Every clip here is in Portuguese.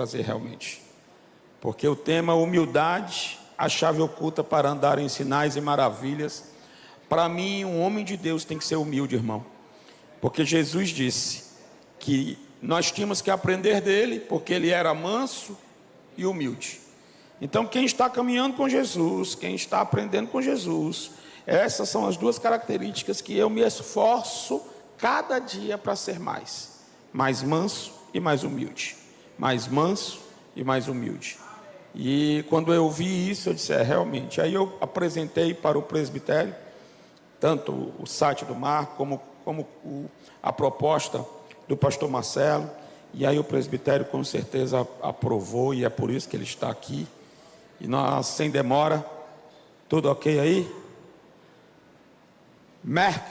trazer realmente. Porque o tema humildade, a chave oculta para andar em sinais e maravilhas. Para mim, um homem de Deus tem que ser humilde, irmão. Porque Jesus disse que nós tínhamos que aprender dele, porque ele era manso e humilde. Então, quem está caminhando com Jesus, quem está aprendendo com Jesus, essas são as duas características que eu me esforço cada dia para ser mais manso e mais humilde, mais manso e mais humilde. E quando eu vi isso, eu disse, realmente. Aí eu apresentei para o presbitério, tanto o site do Marco, como a proposta do pastor Marcelo, e aí o presbitério com certeza aprovou, e é por isso que ele está aqui. E nós, sem demora, tudo ok aí? Mark.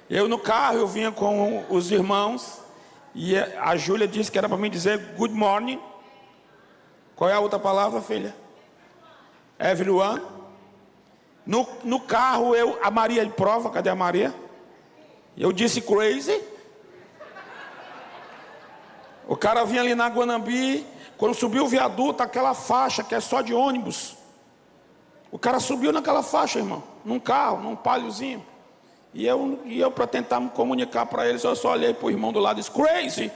Eu no carro, eu vinha com os irmãos, e a Júlia disse que era para mim dizer good morning. Qual é a outra palavra, filha? Everyone. No carro, a Maria de prova, cadê a Maria? Eu disse crazy. O cara vinha ali na Guanambi, quando subiu o viaduto, aquela faixa que é só de ônibus. O cara subiu naquela faixa, irmão, num carro, num paliozinho. E eu para tentar me comunicar para eles, eu só olhei para o irmão do lado e disse, crazy.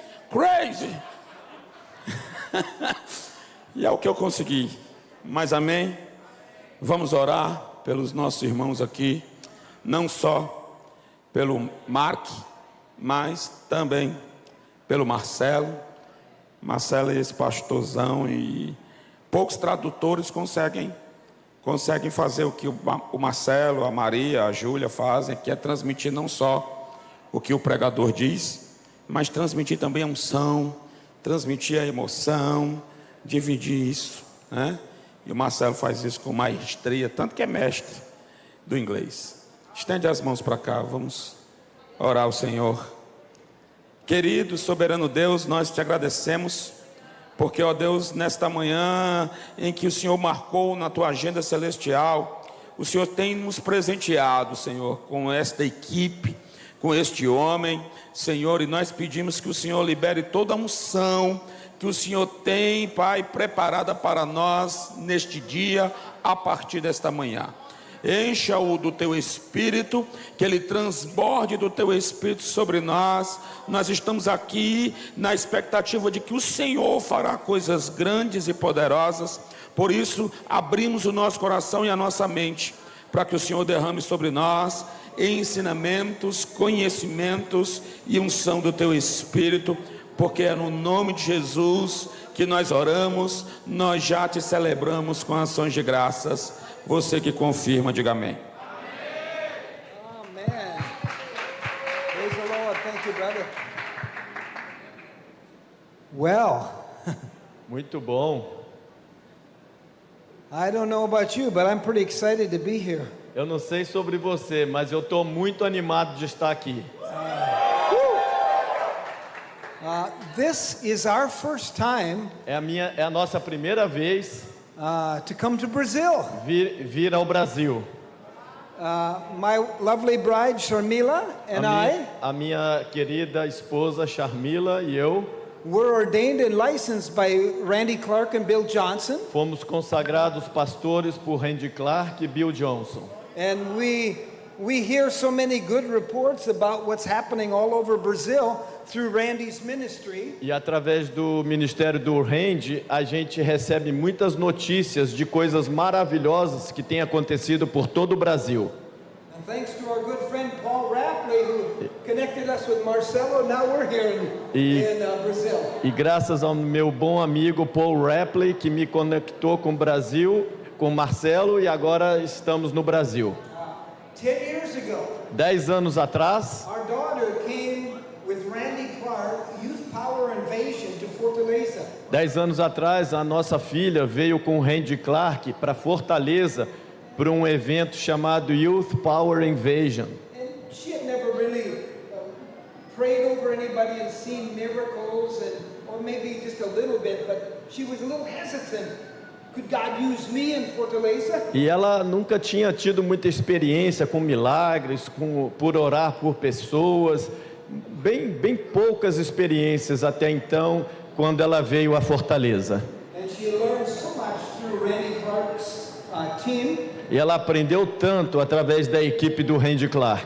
E é o que eu consegui. Mas amém? Vamos orar pelos nossos irmãos aqui, não só pelo Mark, mas também pelo Marcelo. Marcelo é esse pastorzão, e poucos tradutores conseguem fazer o que o Marcelo, a Maria, a Júlia fazem, que é transmitir não só o que o pregador diz, mas transmitir também a unção, transmitir a emoção, dividir isso, né? E o Marcelo faz isso com maestria, tanto que é mestre do inglês. Estende as mãos para cá, vamos orar ao Senhor. Querido, soberano Deus, nós te agradecemos, porque, ó Deus, nesta manhã em que o Senhor marcou na tua agenda celestial, o Senhor tem nos presenteado, Senhor, com esta equipe, com este homem, Senhor, e nós pedimos que o Senhor libere toda a unção que o Senhor tem, Pai, preparada para nós neste dia, a partir desta manhã. Encha-o do teu Espírito, que ele transborde do teu Espírito sobre nós. Nós estamos aqui na expectativa de que o Senhor fará coisas grandes e poderosas. Por isso, abrimos o nosso coração e a nossa mente, para que o Senhor derrame sobre nós ensinamentos, conhecimentos e unção do teu Espírito, porque é no nome de Jesus que nós oramos, nós já te celebramos com ações de graças. Você que confirma, diga amém. Amen. Praise the Lord. Thank you, brother. Well, Muito bom. I don't know about you, but I'm pretty excited to be here. Eu não sei sobre você, mas eu estou muito animado de estar aqui. This is our first time É a nossa primeira vez to come to Brazil. vir ao Brasil. My lovely bride, Sharmila, and A minha querida esposa Sharmila e eu were ordained and licensed by Randy Clark and Bill Johnson. fomos consagrados pastores por Randy Clark e Bill Johnson. And we hear so many good reports about what's happening all over Brazil through Randy's ministry. E através do ministério do Randy, a gente recebe muitas notícias de coisas maravilhosas que têm acontecido por todo o Brasil. And thanks to our good friend Paul Rapley, who connected us with Marcelo, now we're here in Brazil. E graças ao meu bom amigo Paul Rapley, que me conectou com o Brasil, com Marcelo, e agora estamos no Brasil. 10 years ago, 10 anos atrás, our daughter came with Randy Clark, Youth Power Invasion, to Fortaleza. 10 anos atrás, a nossa filha veio com o Randy Clark para Fortaleza, para um evento chamado Youth Power Invasion. And she had never really prayed over anybody and seen miracles, or maybe just a little bit, but she was a little hesitant could God use me in Fortaleza? E ela nunca tinha tido muita experiência com milagres, por orar por pessoas, bem poucas experiências até então, quando ela veio à Fortaleza. And she learned so much through Randy Clark's team. E ela aprendeu tanto através da equipe do Randy Clark.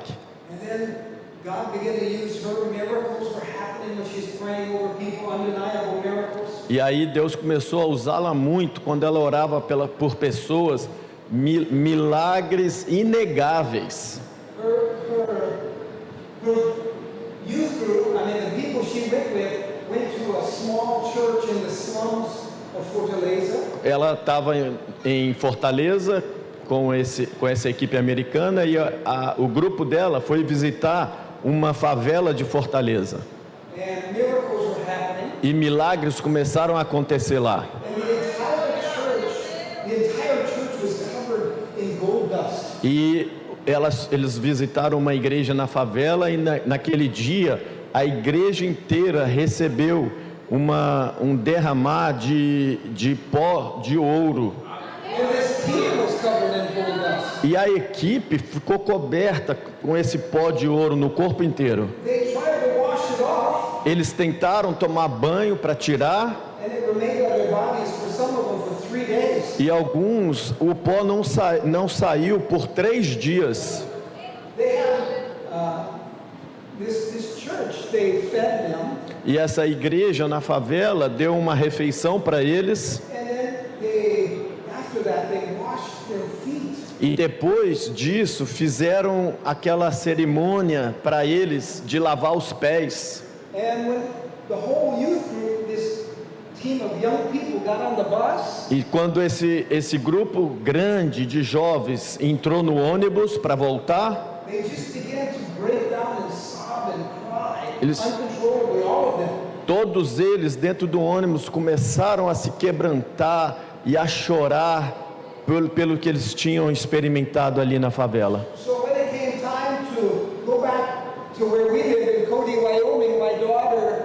And then God began to use her. Miracles were happening when she's praying over people, undeniable miracles. E aí Deus começou a usá-la muito quando ela orava por pessoas, milagres inegáveis. Her youth group, the people she went to a small church in the slums of Fortaleza. Ela estava em Fortaleza com essa equipe americana e o grupo dela foi visitar uma favela de Fortaleza. And miracles were happening. E milagres começaram a acontecer lá. And the entire church was covered in gold dust. E eles visitaram uma igreja na favela e naquele dia a igreja inteira recebeu um derramar de pó de ouro. And this team was covered in gold dust. E a equipe ficou coberta com esse pó de ouro no corpo inteiro. They tried to wash it off, Eles tentaram tomar banho para tirar, and it remained on their bodies for some of them for 3 days. e alguns, o pó não saiu por 3 dias. They had this church. They fed them, E essa igreja na favela deu uma refeição para eles, and then after that, they washed their feet. e depois disso fizeram aquela cerimônia para eles de lavar os pés. And when the whole youth group, this team of young people, got on the bus, E quando esse grupo grande de jovens entrou no ônibus para voltar, they just began to break down and sob and cry Eles- uncontrollably, all of them. todos eles dentro do ônibus começaram a se quebrantar e a chorar pelo que eles tinham experimentado ali na favela. So when it came time to go back to where we live in Cody, Wyoming, my daughter,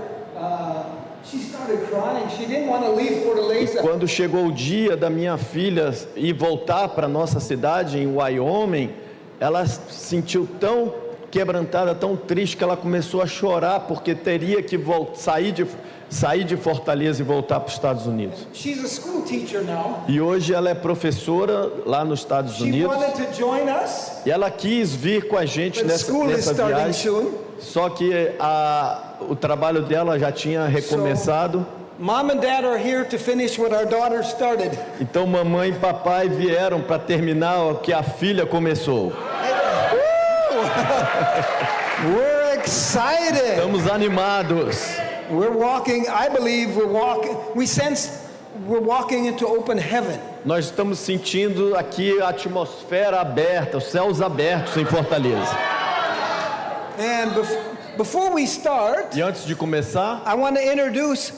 she started crying. She didn't want to leave Fortaleza. Quando chegou o dia da minha filha ir voltar para nossa cidade em Wyoming, ela se sentiu tão quebrantada, tão triste, que ela começou a chorar porque teria que sair de Fortaleza e voltar para os Estados Unidos. She's a school teacher now. E hoje ela é professora lá nos Estados She Unidos. wanted to join us, E ela quis vir com a gente but school is nessa starting viagem, soon. só que o trabalho dela já tinha recomeçado. Mom and Dad are here to finish what our daughter started. Então mamãe e papai vieram para terminar o que a filha começou. We're excited. Estamos animados. We're walking, I believe we sense we're walking into open heaven. Nós estamos sentindo aqui a atmosfera aberta, os céus abertos em Fortaleza. And before we start, E antes de começar, I want to introduce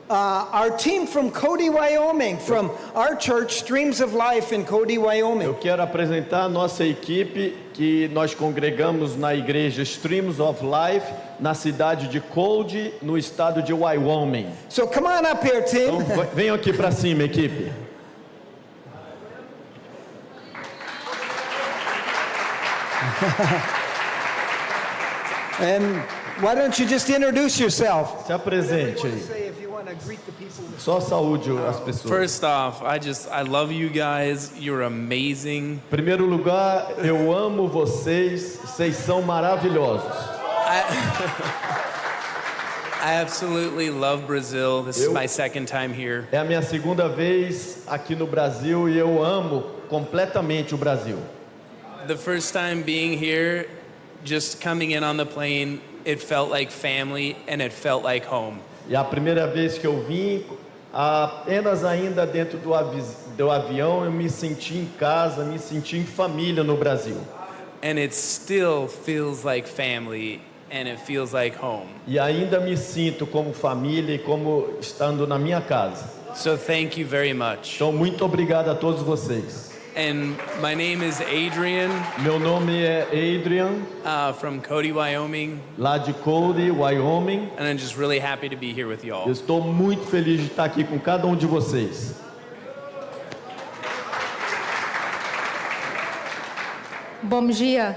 our team from Cody, Wyoming, from our church, Streams of Life in Cody, Wyoming. eu quero apresentar a nossa equipe que nós congregamos na igreja Streams of Life, na cidade de Cody, no estado de Wyoming. So come on up here, Então team. venham aqui para cima, equipe. And why don't you just introduce yourself? Se apresente aí. Say if you want to greet the people. Só saúde as pessoas. First off, I love you guys. You're amazing. Em primeiro lugar, eu amo vocês. Vocês são maravilhosos. I absolutely love Brazil. This is my second time here. É a minha segunda vez aqui no Brasil e eu amo completamente o Brasil. The first time being here, just coming in on the plane, it felt like family and it felt like home. E a primeira vez que eu vim, apenas ainda dentro do avião, eu me senti em casa, me senti em família no Brasil. And it still feels like family and it feels like home. E ainda me sinto como família e como estando na minha casa. So thank you very much. Então, muito obrigado a todos vocês. And my name is Adrian Meu nome é Adrian, from Cody, Wyoming. lá de Cody, Wyoming. And I'm just really happy to be here with Eu y'all. estou muito feliz de estar aqui com cada um de vocês. Bom dia.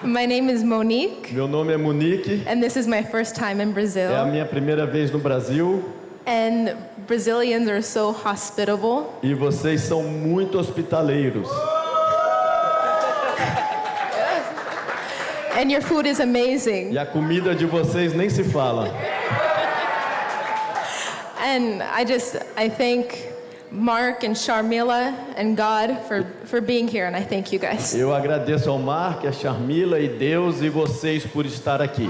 My name is Monique, Meu nome é Monique, and this is my first time in é a Brazil. minha primeira vez no Brasil And Brazilians are so hospitable. e vocês são muito hospitaleiros. And your food is amazing. E a comida de vocês nem se fala. And I thank Mark and Sharmila and God for being here, and I thank you guys. Eu agradeço ao Mark, a Sharmila e Deus e vocês por estar aqui.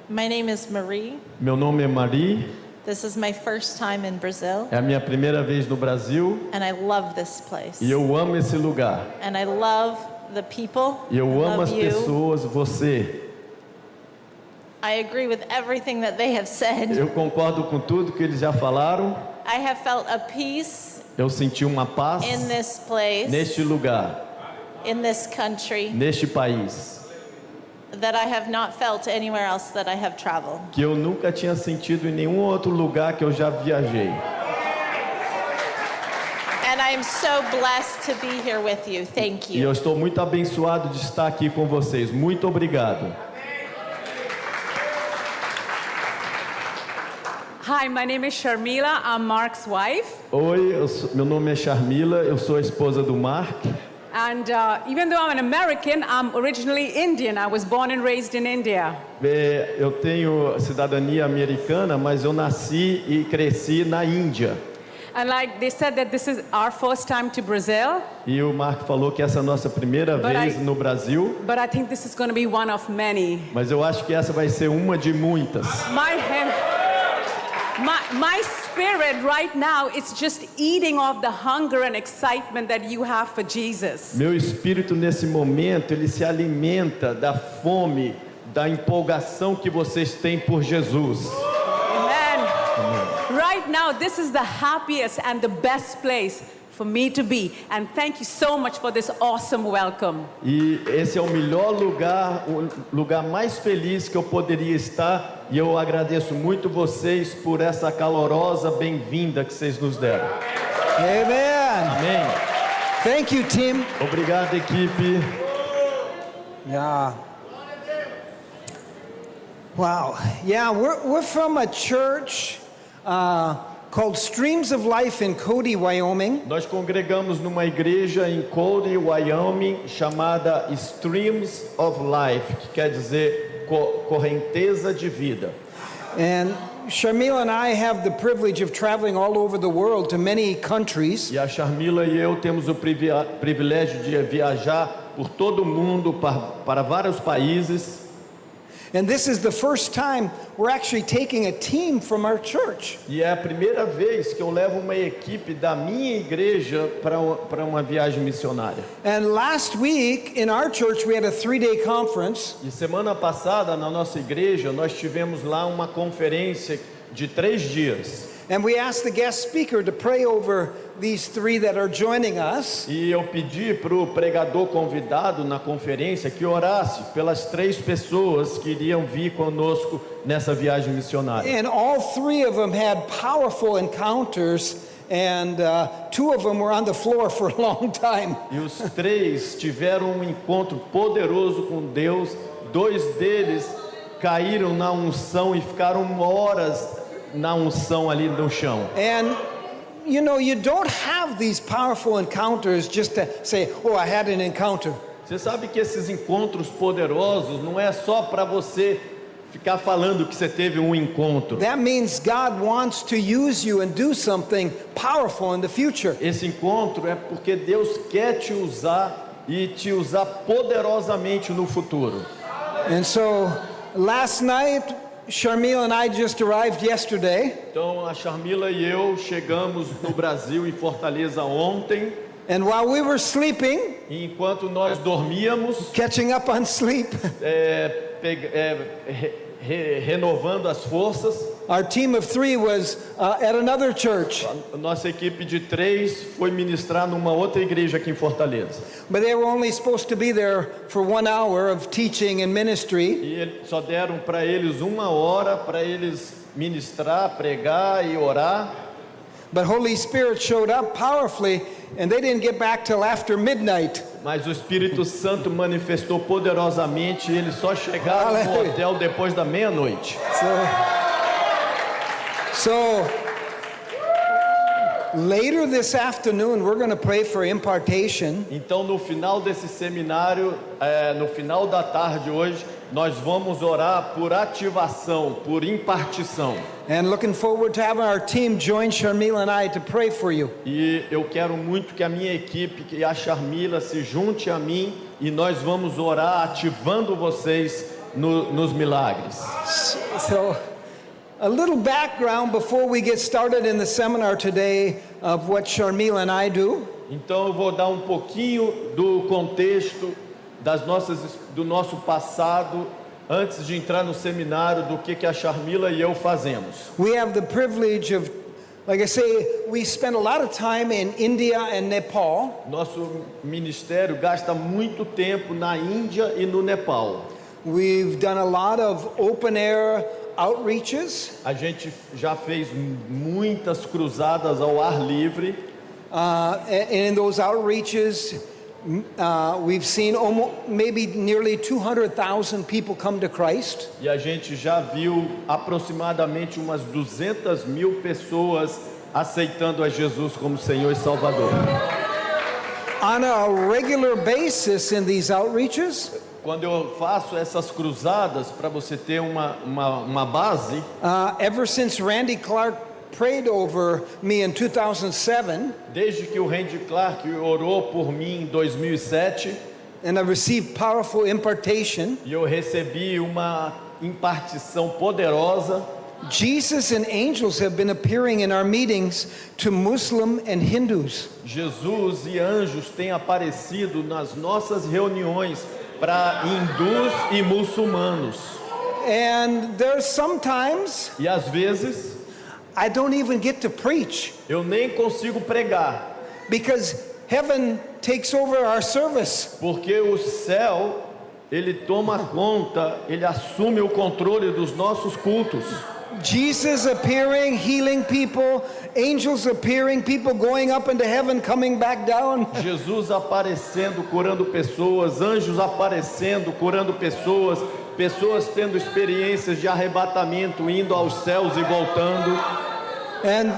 My name is Marie. Meu nome é Marie, This is my first time in Brazil, é a minha primeira vez no Brasil and I love this place. e eu amo esse lugar. And I love the people. E eu I amo as love you. pessoas, você. I agree with everything that they have said. Eu concordo com tudo que eles já falaram. I have felt a peace Eu senti uma paz in this place, neste lugar, in this country, neste país, that I have not felt anywhere else that I have traveled. que eu nunca tinha sentido em nenhum outro lugar que eu já viajei. And I am so blessed to be here with you. Thank E eu you. estou muito abençoado de estar aqui com vocês. Muito obrigado. Hi, my name is Sharmila. I'm Mark's wife. Oi, meu nome é Sharmila, eu sou a esposa do Mark. And even though I'm an American, I'm originally Indian. I was born and raised in India. Eu tenho cidadania americana, mas eu nasci e cresci na Índia. And like they said that this is our first time to Brazil, E o Mark falou que essa é a nossa primeira But vez I- no Brasil, but I think this is going to be one of many. mas eu acho que essa vai ser uma de muitas. My spirit right now is just eating off the hunger and excitement that you have for Jesus. Meu espírito nesse momento, ele se alimenta da fome, da empolgação que vocês têm por Jesus. Amen. Right now, this is the happiest and the best place for me to be. And thank you so much for this awesome welcome. E esse é o melhor lugar, o lugar mais feliz que eu poderia estar. E eu agradeço muito vocês por essa calorosa bem-vinda que vocês nos deram. Amen. Amém. Thank you, Tim. Obrigado, equipe. Yeah. Wow. Yeah, we're from a church called Streams of Life in Cody, Wyoming. Nós congregamos numa igreja em Cody, Wyoming, chamada Streams of Life, que quer dizer correnteza de vida. And Sharmila and I have the privilege of traveling all over the world to many countries. E a Sharmila e eu temos o privilégio de viajar por todo o mundo, para vários países. And this is the first time we're actually taking a team from our church. E é a primeira vez que eu levo uma equipe da minha igreja para uma viagem missionária. And last week in our church we had a 3-day conference. E semana passada, na nossa igreja, nós tivemos lá uma conferência de 3 dias. And we asked the guest speaker to pray over these 3 that are joining us. E eu pedi para o pregador convidado na conferência que orasse pelas 3 pessoas que iriam vir conosco nessa viagem missionária. And all 3 of them had powerful encounters, and 2 of them were on the floor for a long time. E os 3 tiveram um encontro poderoso com Deus. 2 deles caíram na unção e ficaram horas na unção ali no chão. And you know, you don't have these powerful encounters just to say, oh, I had an encounter. Você sabe que esses encontros poderosos não é só para você ficar falando que você teve um encontro. That means God wants to use you and do something powerful in the future. Esse encontro é porque Deus quer te usar e te usar poderosamente no futuro. And so last night, Sharmila and I just arrived yesterday. Então a Sharmila e eu chegamos no Brasil, em Fortaleza, ontem. And while we were sleeping, E enquanto nós dormíamos, catching up on sleep, renovando as forças, our team of 3 was at another church, A nossa equipe de 3 foi ministrar numa outra igreja aqui em Fortaleza. but they were only supposed to be there for 1 hour of teaching and ministry. E só deram para eles 1 hora para eles ministrar, pregar e orar. But Holy Spirit showed up powerfully, and they didn't get back till after midnight. Mas o Espírito Santo manifestou poderosamente e eles só chegaram no Aleluia. hotel depois da meia-noite. So later this afternoon, we're going to pray for impartation. Então, no final desse seminário, no final da tarde hoje, nós vamos orar por ativação, por impartição. And looking forward to having our team join Sharmila and I to pray for you. E eu quero muito que a minha equipe e a Sharmila se junte a mim e nós vamos orar ativando vocês nos milagres. So, a little background before we get started in the seminar today of what Sharmila and I do. Então eu vou dar um pouquinho do contexto do nosso passado antes de entrar no seminário, do que a Sharmila e eu fazemos. We have the privilege of, like I say, we spend a lot of time in India and Nepal. Nosso ministério gasta muito tempo na Índia e no Nepal. We've done a lot of open air outreaches. A gente já fez muitas cruzadas ao ar livre. And in those outreaches, we've seen maybe nearly 200,000 people come to Christ. E a gente já viu aproximadamente umas 200.000 pessoas aceitando a Jesus como Senhor e Salvador. On a regular basis in these outreaches, Quando eu faço essas cruzadas, para você ter uma base, ever since Randy Clark prayed over me in 2007, desde que o Randy Clark orou por mim em 2007, and I received powerful impartation, e eu recebi uma impartição poderosa, Jesus and angels have been appearing in our meetings to Muslim and Hindus. Jesus e anjos têm aparecido nas nossas reuniões para hindus e muçulmanos. And there's sometimes E às vezes I don't even get to preach eu nem consigo pregar, because heaven takes over our service. porque o céu, ele toma conta, ele assume o controle dos nossos cultos. Jesus appearing, healing people, angels appearing, people going up into heaven, coming back down. Jesus aparecendo, curando pessoas, anjos aparecendo, curando pessoas, pessoas tendo experiências de arrebatamento, indo aos céus e voltando. And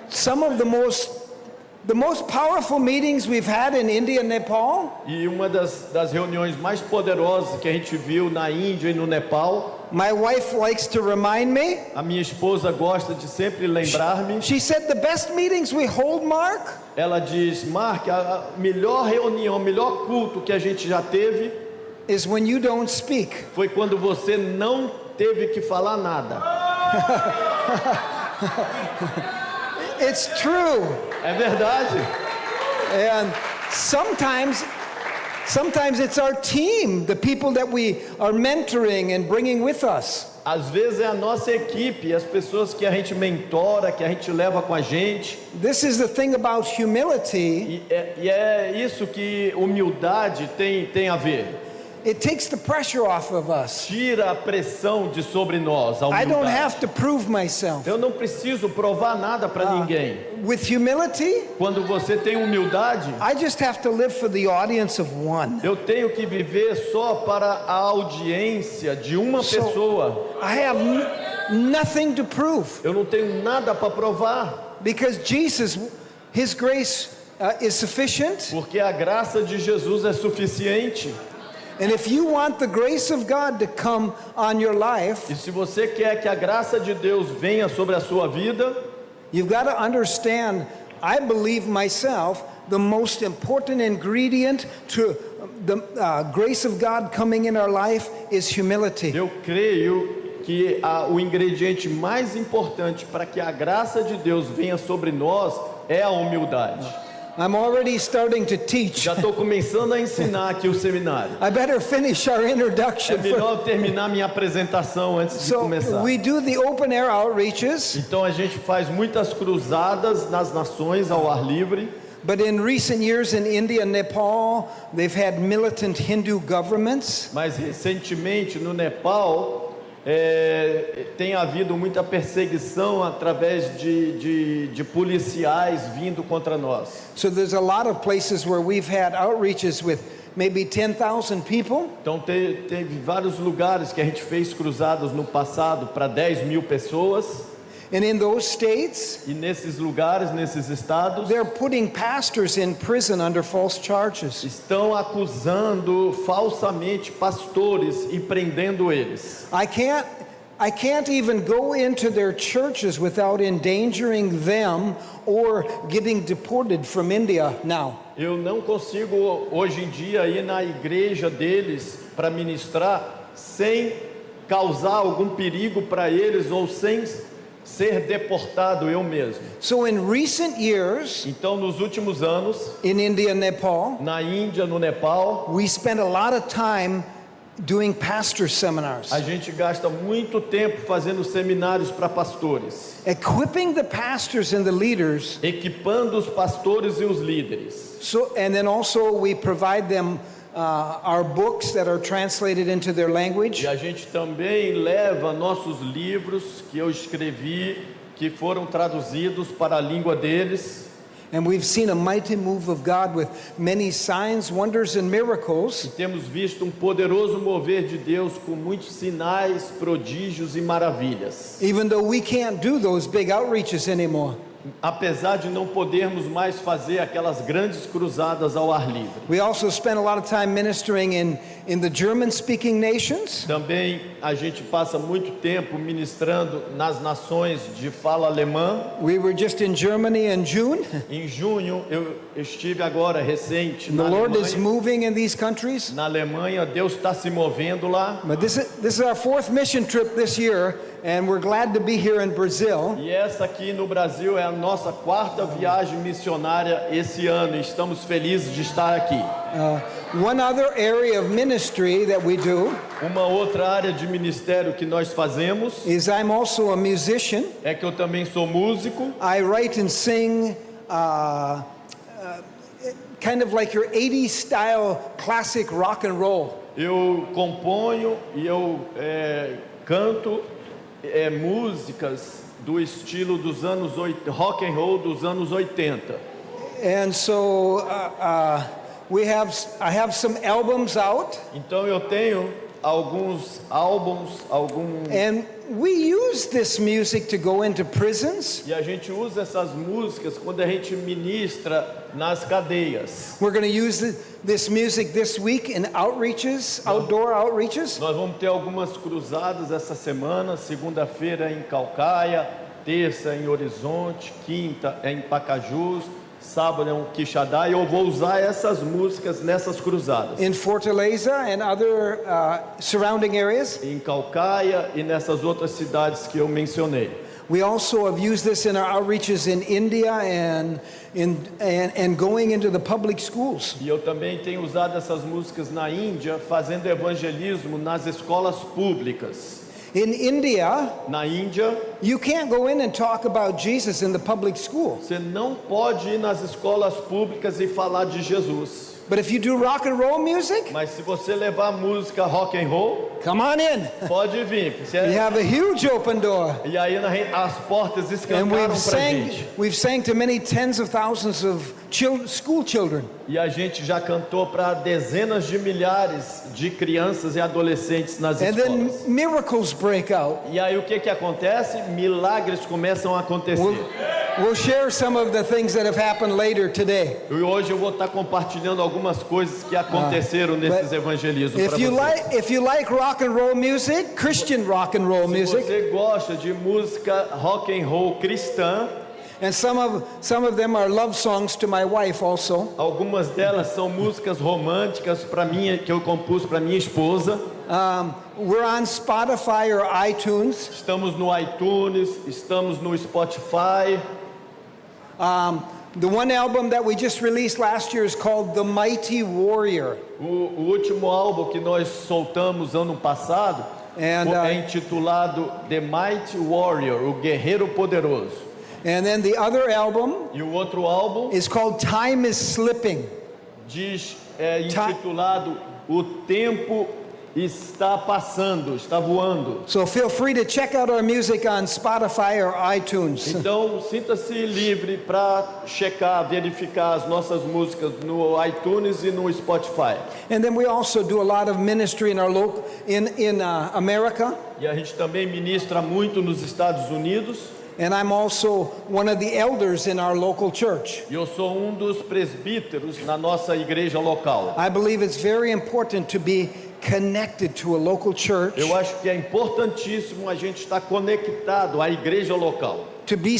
some of the most powerful meetings we've had in India and Nepal, E uma das reuniões mais poderosas que a gente viu na Índia e no Nepal, my wife likes to remind me. a minha esposa gosta de sempre lembrar-me. She said the best meetings we hold, Mark, Ela diz: Mark, a melhor reunião, o melhor culto que a gente já teve is when you don't speak. foi quando você não teve que falar nada. It's true. É verdade. And sometimes it's our team, the people that we are mentoring and bringing with us. Às vezes é a nossa equipe, as pessoas que a gente mentora, que a gente leva com a gente. This is the thing about humility. E é isso que humildade tem a ver. It takes the pressure off of us. Tira a pressão de sobre nós, a I don't humildade. have to prove myself. Eu não preciso provar nada para ninguém. With humility, Quando você tem humildade, I just have to live for the audience of one. eu tenho que viver só para a audiência de uma pessoa. I have nothing to prove Eu não tenho nada para provar, because Jesus, His grace is sufficient. porque a graça de Jesus é suficiente. And if you want the grace of God to come on your life, E se você quer que a graça de Deus venha sobre a sua vida, you've got to understand, I believe myself, the most important ingredient to the grace of God coming in our life is humility. eu creio que o ingrediente mais importante para que a graça de Deus venha sobre nós é a humildade. I'm already starting to teach. Já estou começando a ensinar aqui o seminário. I better finish our É introduction. melhor eu terminar minha apresentação antes de So começar. we do the open air outreaches, Então a gente faz muitas cruzadas nas nações ao ar livre. but in recent years in India and Nepal, they've had militant Hindu governments. Mas recentemente no Nepal tem havido muita perseguição através de policiais vindo contra nós. So there's a lot of places where we've had outreaches with maybe 10,000 people. Então teve vários lugares que a gente fez cruzadas no passado para 10 mil pessoas. And in those states, E nesses lugares, nesses estados, they're putting pastors in prison under false charges. estão acusando falsamente pastores e prendendo eles. I can't even go into their churches without endangering them or getting deported from India now. Eu não consigo hoje em dia ir na igreja deles para ministrar sem causar algum perigo para eles ou sem ser deportado eu mesmo. So in recent years Então, nos últimos anos, in India and Nepal, na Índia, no Nepal, we spent a lot of time doing pastor seminars, a gente gasta muito tempo fazendo seminários para pastores, equipping the pastors and the leaders. equipando os pastores e os líderes. So, and then also we provide them our books that are translated into their language. E a gente também leva nossos livros que eu escrevi, que foram traduzidos para a língua deles. And we've seen a mighty move of God with many signs, wonders, and miracles. Temos visto poderoso mover de Deus com muitos sinais, prodígios e maravilhas. Even though we can't do those big outreaches anymore. Apesar de não podermos mais fazer aquelas grandes cruzadas ao ar livre. We also spend a lot of time ministering in the German-speaking nations. Também a gente passa muito tempo ministrando nas nações de fala alemã. We were just in Germany in June. Em junho eu estive agora recente The na Lord is Alemanha. moving in these countries. Na Alemanha, Deus está se movendo lá. But this is our fourth mission trip this year, and we're glad to be here in Brazil. E essa aqui no Brasil é a nossa quarta viagem missionária esse ano. Estamos felizes de estar aqui. One other area of ministry that we do Uma outra área de ministério que nós fazemos is I'm also a musician. é que eu também sou músico. I write and sing kind of like your 80s style classic rock and roll. Eu componho e eu canto músicas do estilo dos anos rock and roll dos anos 80. And so I have some albums out, Então eu tenho alguns álbuns, and we use this music to go into prisons. e a gente usa essas músicas quando a gente ministra nas cadeias. We're going to use this music this week in outreaches, outdoor outreaches. Nós vamos ter algumas cruzadas essa semana, segunda-feira em Calcaia, terça em Horizonte, quinta em Pacajus, sábado em Quixadá, e eu vou usar essas músicas nessas cruzadas. In Fortaleza and other surrounding areas. Em Calcaia e nessas outras cidades que eu mencionei. We also have used this in our outreaches in India and going into the public schools. E eu também tenho usado essas músicas na Índia, fazendo evangelismo nas escolas públicas. In India, Na Índia, you can't go in and talk about Jesus in the public school. você não pode ir nas escolas públicas e falar de Jesus. But if you do rock and roll music, Mas se você levar música rock and roll, come on in. pode vir. We have a huge open door. E aí as portas And escancaram pra gente. we've sang to many tens of thousands of school children. E a gente já cantou para dezenas de milhares de crianças e adolescentes nas And then escolas. miracles break out. E aí o que acontece? Milagres começam a acontecer. We'll share some of the things that have happened later today. E hoje eu vou estar compartilhando algumas coisas que aconteceram nesses But evangelismos para If you like rock and roll music, Christian rock and roll Se music, você gosta de música rock and roll cristã, and some of them are love songs to my wife also. algumas delas são músicas românticas para mim que eu compus para minha esposa. We're on Spotify or iTunes. Estamos no iTunes, estamos no Spotify. The one album that we just released last year is called The Mighty Warrior. O último álbum que nós soltamos ano passado And, é intitulado The Mighty Warrior, o Guerreiro Poderoso. And then the other album E o outro álbum is called Time is Slipping. intitulado O Tempo Está Passando, Está Voando. So feel free to check out our music on Spotify or iTunes. Então, sinta-se livre para checar, verificar as nossas músicas no iTunes e no Spotify. And then we also do a lot of ministry in our local in America. E a gente também ministra muito nos Estados Unidos. And I'm also one of the elders in our local church. E eu sou dos presbíteros na nossa igreja local. I believe it's very important to be connected to a local church, Eu acho que é importantíssimo a gente estar conectado à igreja local. to be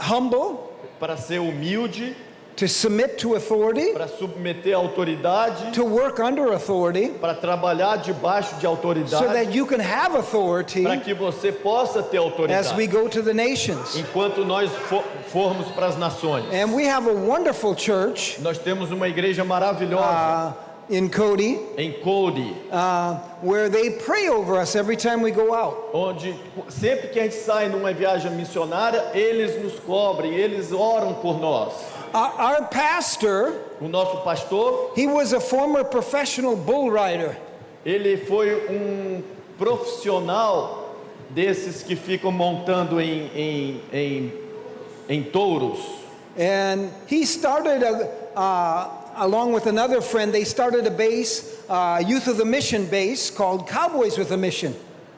humble, Para ser humilde, to submit to authority, para submeter a autoridade, to work under authority, para trabalhar debaixo de so autoridade, that you can have authority para que você possa ter as we autoridade go to the nations. enquanto nós formos para as nações. And we have a wonderful church Nós temos uma igreja maravilhosa in Cody, em Cody, where they pray over us every time we go out. onde sempre que a gente sai numa viagem missionária, eles nos cobrem, eles oram por nós. Our pastor, O nosso pastor, he was a former professional bull rider. ele foi profissional desses que ficam montando em touros. And he started, along with another friend, they started a base, Youth of the Mission base, called Cowboys with a Mission.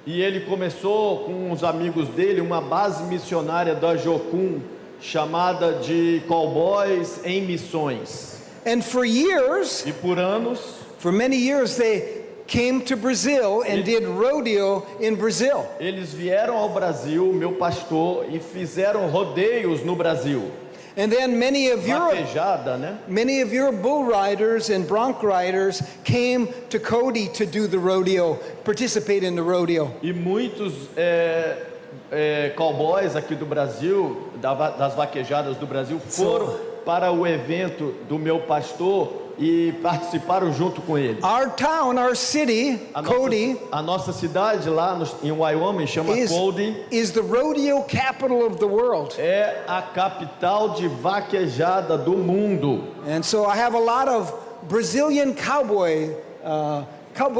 E ele começou com os amigos dele uma base missionária da Jocum, chamada de Cowboys em Missões. And for years, E por anos, for many years, they came to Brazil and did rodeo in Brazil. eles vieram ao Brasil, meu pastor, e fizeram rodeios no Brasil. And then many of Vaquejada, né? your bull riders and bronc riders came to Cody to do the rodeo, participate in the rodeo. E muitos cowboys aqui do Brasil, das vaquejadas do Brasil, foram para o evento do meu pastor e participaram junto com ele. Our town, our city, Cody, A nossa cidade lá em Wyoming chama Cody. is the rodeo capital of the world. É a capital de vaquejada do mundo. And so I have a lot of Brazilian cowboy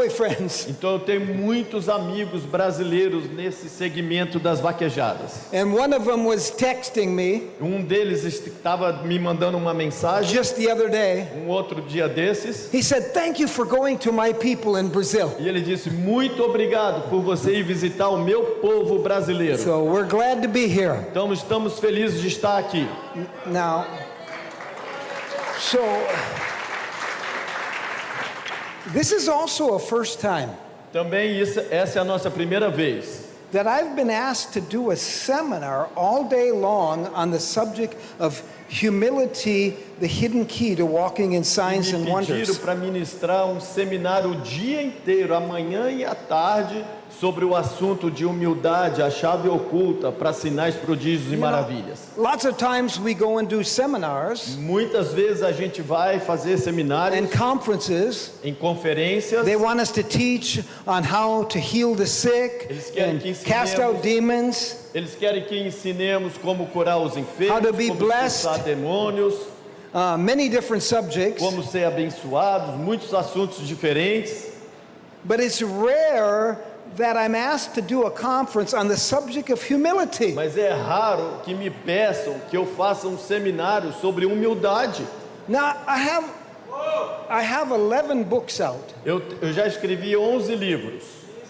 friends. Então eu tenho muitos amigos brasileiros nesse segmento das vaquejadas. And one of them was texting me Deles estava me mandando uma mensagem just the other day. outro dia desses. He said, "Thank you for going to my people in Brazil." E ele disse: muito obrigado por você ir visitar o meu povo brasileiro. So we're glad to be here. Então estamos felizes de estar aqui. Now, so this is also a first time Também essa é a nossa primeira vez that I've been asked to do a seminar all day long on the subject of humility, the hidden key to walking in signs me and pediram wonders. para ministrar seminário o dia inteiro, amanhã e à tarde, sobre o assunto de humildade, a chave oculta para sinais, prodígios e maravilhas. Lots of times we go and do seminars Muitas vezes a gente vai fazer seminários and conferences. em conferências. They want us to teach on how to heal the sick Eles querem and que cast out demons. Eles querem que ensinemos como curar os enfermos, How to be como blessed. expulsar demônios, Many different subjects, como ser abençoados, muitos assuntos diferentes. but it's rare that I'm asked to do a conference on the subject of humility. Mas é raro que me peçam que eu faça seminário sobre humildade. Now, I have 11 books out. Eu já escrevi 11 livros.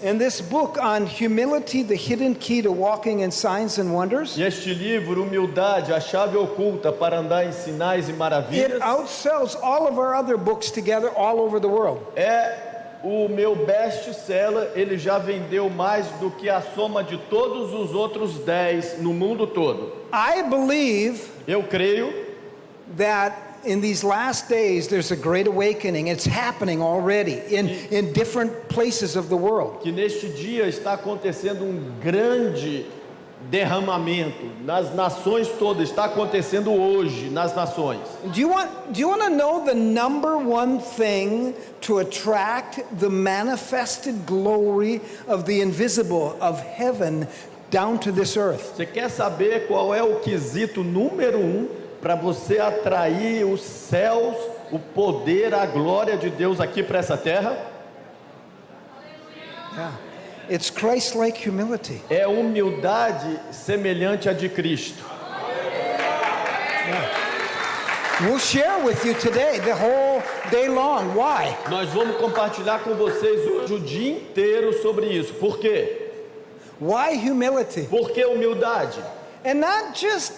And this book on humility, the hidden key to walking in signs and wonders, E este livro, Humildade, a chave oculta para andar em sinais e it maravilhas, outsells all of our other books together all over the world. é o meu best-seller. Ele já vendeu mais do que a soma de todos os outros 10 no mundo todo. I believe Eu creio that in these last days there's a great awakening. It's happening already in different places of the world. que neste dia está acontecendo grande derramamento nas nações todas, está acontecendo hoje nas nações. Do you want to know the number one thing to attract the manifested glory of the invisible of heaven down to this earth? Você quer saber qual é o quesito número 1 para você atrair os céus, o poder, a glória de Deus aqui para essa terra? Yeah. It's Christ-like humility. É humildade semelhante à de Cristo. We'll share with you today, the whole day long. Why? Nós vamos compartilhar com vocês hoje o dia inteiro sobre isso. Por quê? Why humility? Por que humildade? And not just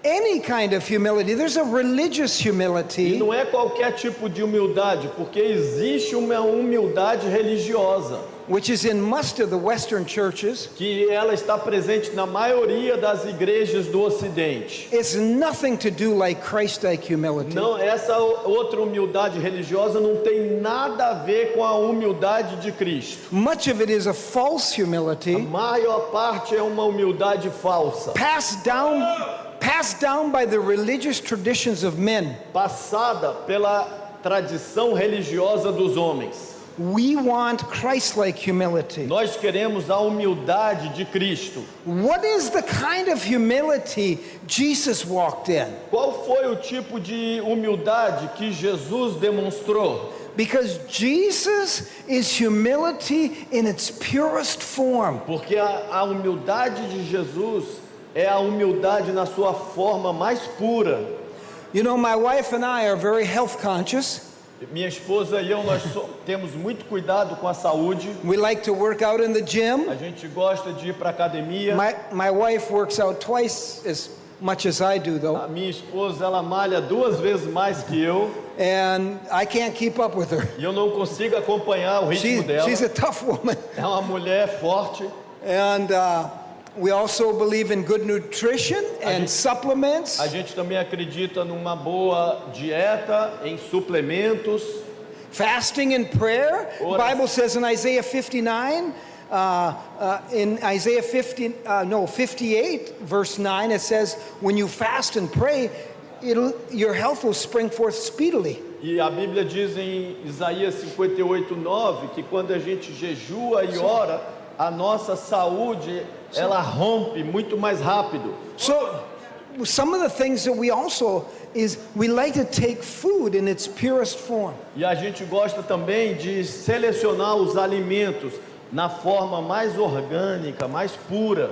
any kind of humility. There's a religious E humility. não é qualquer tipo de humildade, porque existe uma humildade religiosa, Which is in most of the Western churches. que ela está presente na maioria das igrejas do Ocidente. It's nothing to do like Christ-like humility. Não, essa outra humildade religiosa não tem nada a ver com a humildade de Cristo. Much of it is a false A humility maior parte é uma humildade falsa, passed down by the religious traditions of men. passada pela tradição religiosa dos homens. We want Christ-like humility. Nós queremos a humildade de Cristo. What is the kind of humility Jesus walked in? Qual foi o tipo de humildade que Jesus demonstrou? Because Jesus is humility in its purest form. Porque a humildade de Jesus é a humildade na sua forma mais pura. You know, my wife and I are very health conscious. Minha esposa e eu, temos muito cuidado com a saúde. We like to work out in the gym. A gente gosta de ir para academia. My wife works out twice as much as I do, though. A minha esposa, ela malha 2 vezes mais que eu. And I can't keep up with her. E eu não consigo acompanhar o ritmo dela. She's a tough woman. É uma mulher forte. And we also believe in good nutrition and supplements. A gente também acredita numa boa dieta, em suplementos. Fasting and prayer. The Bible says in Isaiah 59, in Isaiah 58, verse 9, it says, when you fast and pray, your health will spring forth speedily. E a Bíblia diz em Isaías 58:9 que quando a gente jejua e ora, a nossa saúde ela rompe muito mais rápido. So some of the things that we also is we like to take food in its purest form. E a gente gosta também de selecionar os alimentos na forma mais orgânica, mais pura.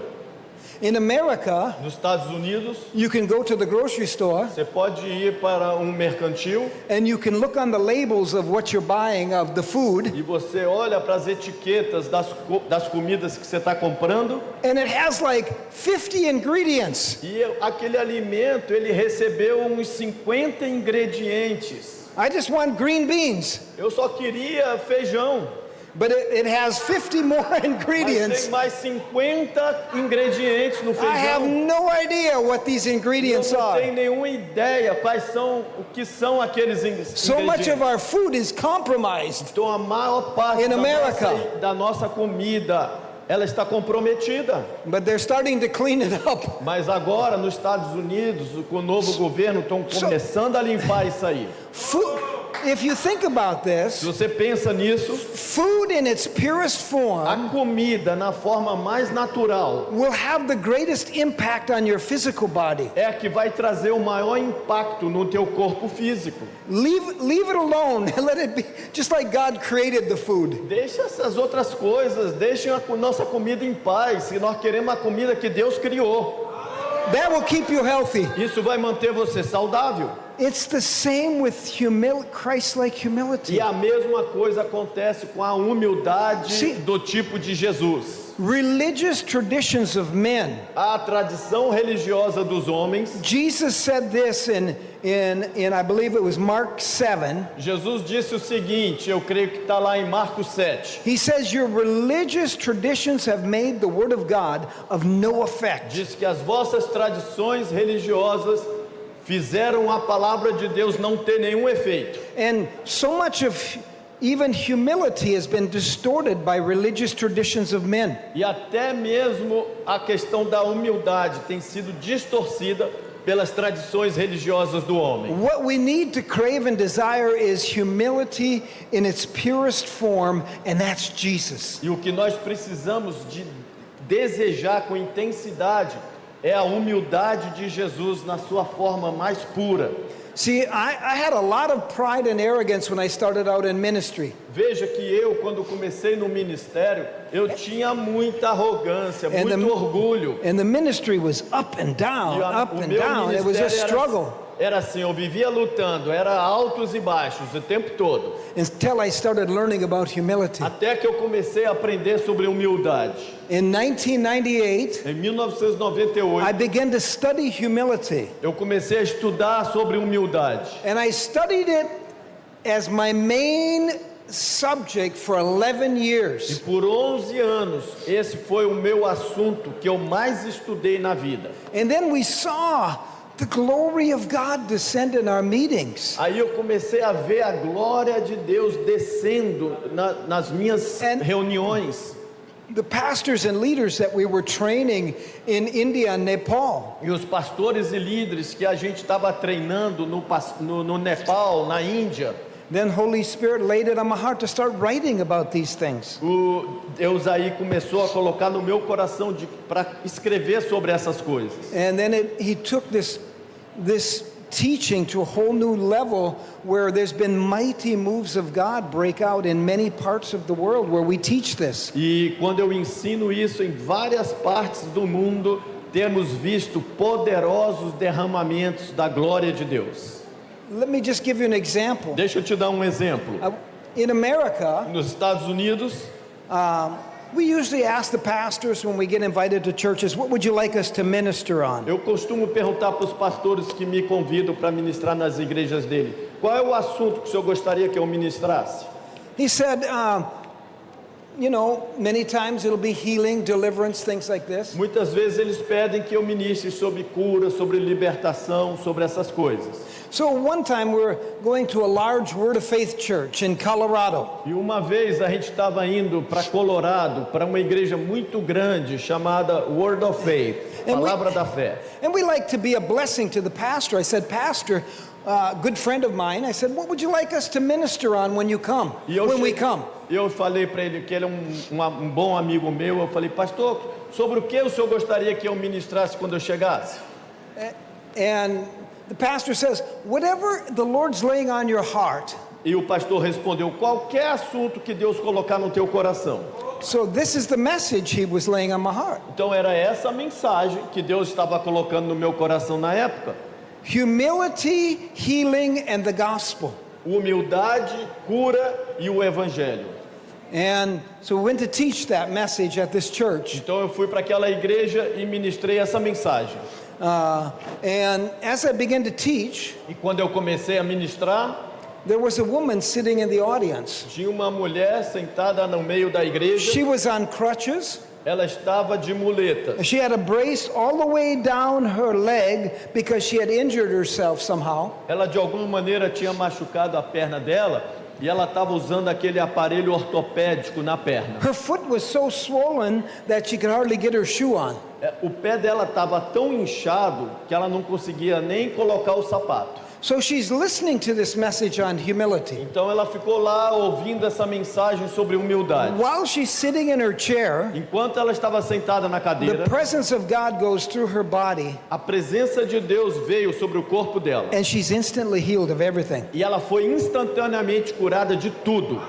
In America, Nos Estados Unidos, you can go to the grocery store você pode ir para um mercantil and you can look on the labels of what you're buying of the food, e você olha para as etiquetas das comidas que você está comprando and it has like 50 ingredients. e aquele alimento ele recebeu uns 50 ingredientes. I just want green beans, Eu só queria feijão, but it has 50 more mas ingredients. tem mais 50 ingredientes no I have feijão. no idea what these Eu ingredients não are. tenho nenhuma ideia o que são aqueles So much ingredientes. of our food is compromised. Então a maior parte In America. da nossa comida, ela está comprometida. But they're starting to clean it up. Mas agora nos Estados Unidos, com o novo governo, estão começando a limpar isso aí. If you think about Se this, você pensa nisso, food in its purest form a comida na forma mais natural will have the greatest impact on your physical body. é a que vai trazer o maior impacto no teu corpo físico. Leave it alone and let it be just like God created the food. Deixa essas outras coisas, deixem a nossa comida em paz. Se nós queremos a comida que Deus criou, That will keep you healthy. isso vai manter você saudável. It's the same with Christ-like humility. E a mesma coisa acontece com a humildade Sim. do tipo de Jesus. Religious traditions of men. A tradição religiosa dos homens. Jesus said this in I believe it was Mark 7. Jesus disse o seguinte, eu creio que está lá em Marcos 7. He says your religious traditions have made the word of God of no effect. Diz que as vossas tradições religiosas fizeram a palavra de Deus não ter nenhum efeito. And so much of even humility has been distorted by religious traditions of men. E até mesmo a questão da humildade tem sido distorcida pelas tradições religiosas do homem. What we need to crave and desire is humility in its purest form, and that's Jesus. E o que nós precisamos de desejar com intensidade é a humildade de Jesus na sua forma mais pura. See, I had a lot of pride and arrogance when I started out in ministry. Veja que eu, quando comecei no ministério, eu tinha muita arrogância, muito orgulho. And the ministry was up and down, up O and meu down. It was a ministério struggle. era assim, eu vivia lutando, era altos e baixos o tempo todo. Until I started learning about humility. Até que eu comecei a aprender sobre humildade. In 1998, Em 1998, I began to study humility. eu comecei a estudar sobre humildade. And I studied it as my main subject for 11 E years. por 11 anos, esse foi o meu assunto que eu mais estudei na vida. And then we saw the glory of God descend in our meetings. Aí eu comecei a ver a glória de Deus descendo nas minhas reuniões. The pastors and leaders that we were training in India and Nepal, E os pastores e líderes que a gente estava treinando no Nepal, na Índia, then Holy Spirit laid it on my heart to start writing about these things. o Deus aí começou a colocar no meu coração para escrever sobre essas coisas. And then He took this teaching to a whole new level where there's been mighty moves of God break out in many parts of the world where we teach this. E quando eu ensino isso em várias partes do mundo, temos visto poderosos derramamentos da glória de Deus. Let me just give you an example. Deixa eu te dar um exemplo. In America, Nos Estados Unidos, we usually ask the pastors when we get invited to churches, what would you like us to minister on? eu costumo perguntar para os pastores que me convidam para ministrar nas igrejas dele, qual é o assunto que o senhor gostaria que eu ministrasse? He said, you know, many times it'll be healing, deliverance, things like this. Muitas vezes eles pedem que eu ministre sobre cura, sobre libertação, sobre essas coisas. So one time we were going to a large Word of Faith church in Colorado. E uma vez a gente estava indo para Colorado, para uma igreja muito grande chamada Word of Faith, Palavra da Fé. And we like to be a blessing to the pastor. I said, Pastor, good friend of mine, I said, what would you like us to minister on when you come? When we come? E eu falei para ele que ele é um bom amigo meu. Eu falei, pastor, sobre o que o senhor gostaria que eu ministrasse quando eu chegasse? And the pastor says, whatever the Lord's laying on your heart. E o pastor respondeu, qualquer assunto que Deus colocar no teu coração. So this is the message he was laying on my heart. Então era essa a mensagem que Deus estava colocando no meu coração na época. Humility, healing, and the gospel. Humildade, cura e o evangelho. And so we went to teach that message at this church. Então eu fui para aquela igreja e ministrei essa mensagem. And as I began to teach, E quando eu comecei a ministrar, there was a woman sitting in the audience. tinha uma mulher sentada no meio da igreja. She was on crutches. Ela estava de muleta. She had a brace all the way down her leg because she had injured herself somehow. Ela de alguma maneira tinha machucado a perna dela e ela estava usando aquele aparelho ortopédico na perna. Her foot was so swollen that she could hardly get her shoe on. O pé dela estava tão inchado que ela não conseguia nem colocar o sapato. So she's listening to this message on humility. Então ela ficou lá ouvindo essa mensagem sobre humildade. While she's sitting in her chair, Enquanto ela estava sentada na the cadeira, presence of God goes through her body a presença de Deus veio sobre o corpo dela. and she's instantly healed of everything. E ela foi instantaneamente curada de tudo.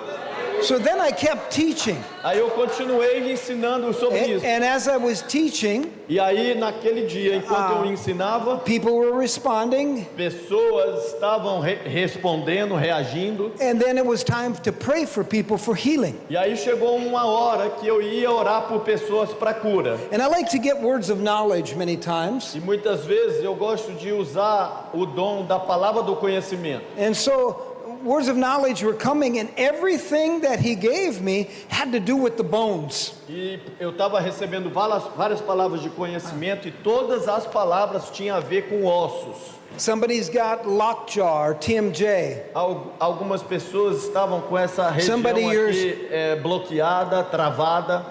So then I kept teaching. Aí eu continuei ensinando sobre isso. And as I was teaching, E aí naquele dia, enquanto eu ensinava, people were responding. pessoas estavam respondendo, reagindo. And then it was time to pray for people for healing. E aí chegou uma hora que eu ia orar por pessoas para cura. And I like to get words of knowledge many times. E muitas vezes eu gosto de usar o dom da palavra do conhecimento. And so words of knowledge were coming, and everything that he gave me had to do with the bones. E eu estava recebendo várias palavras de conhecimento e todas as palavras tinham a ver com ossos. Somebody's got lockjaw or TMJ. Algumas pessoas estavam com essa região Somebody aqui bloqueada, travada.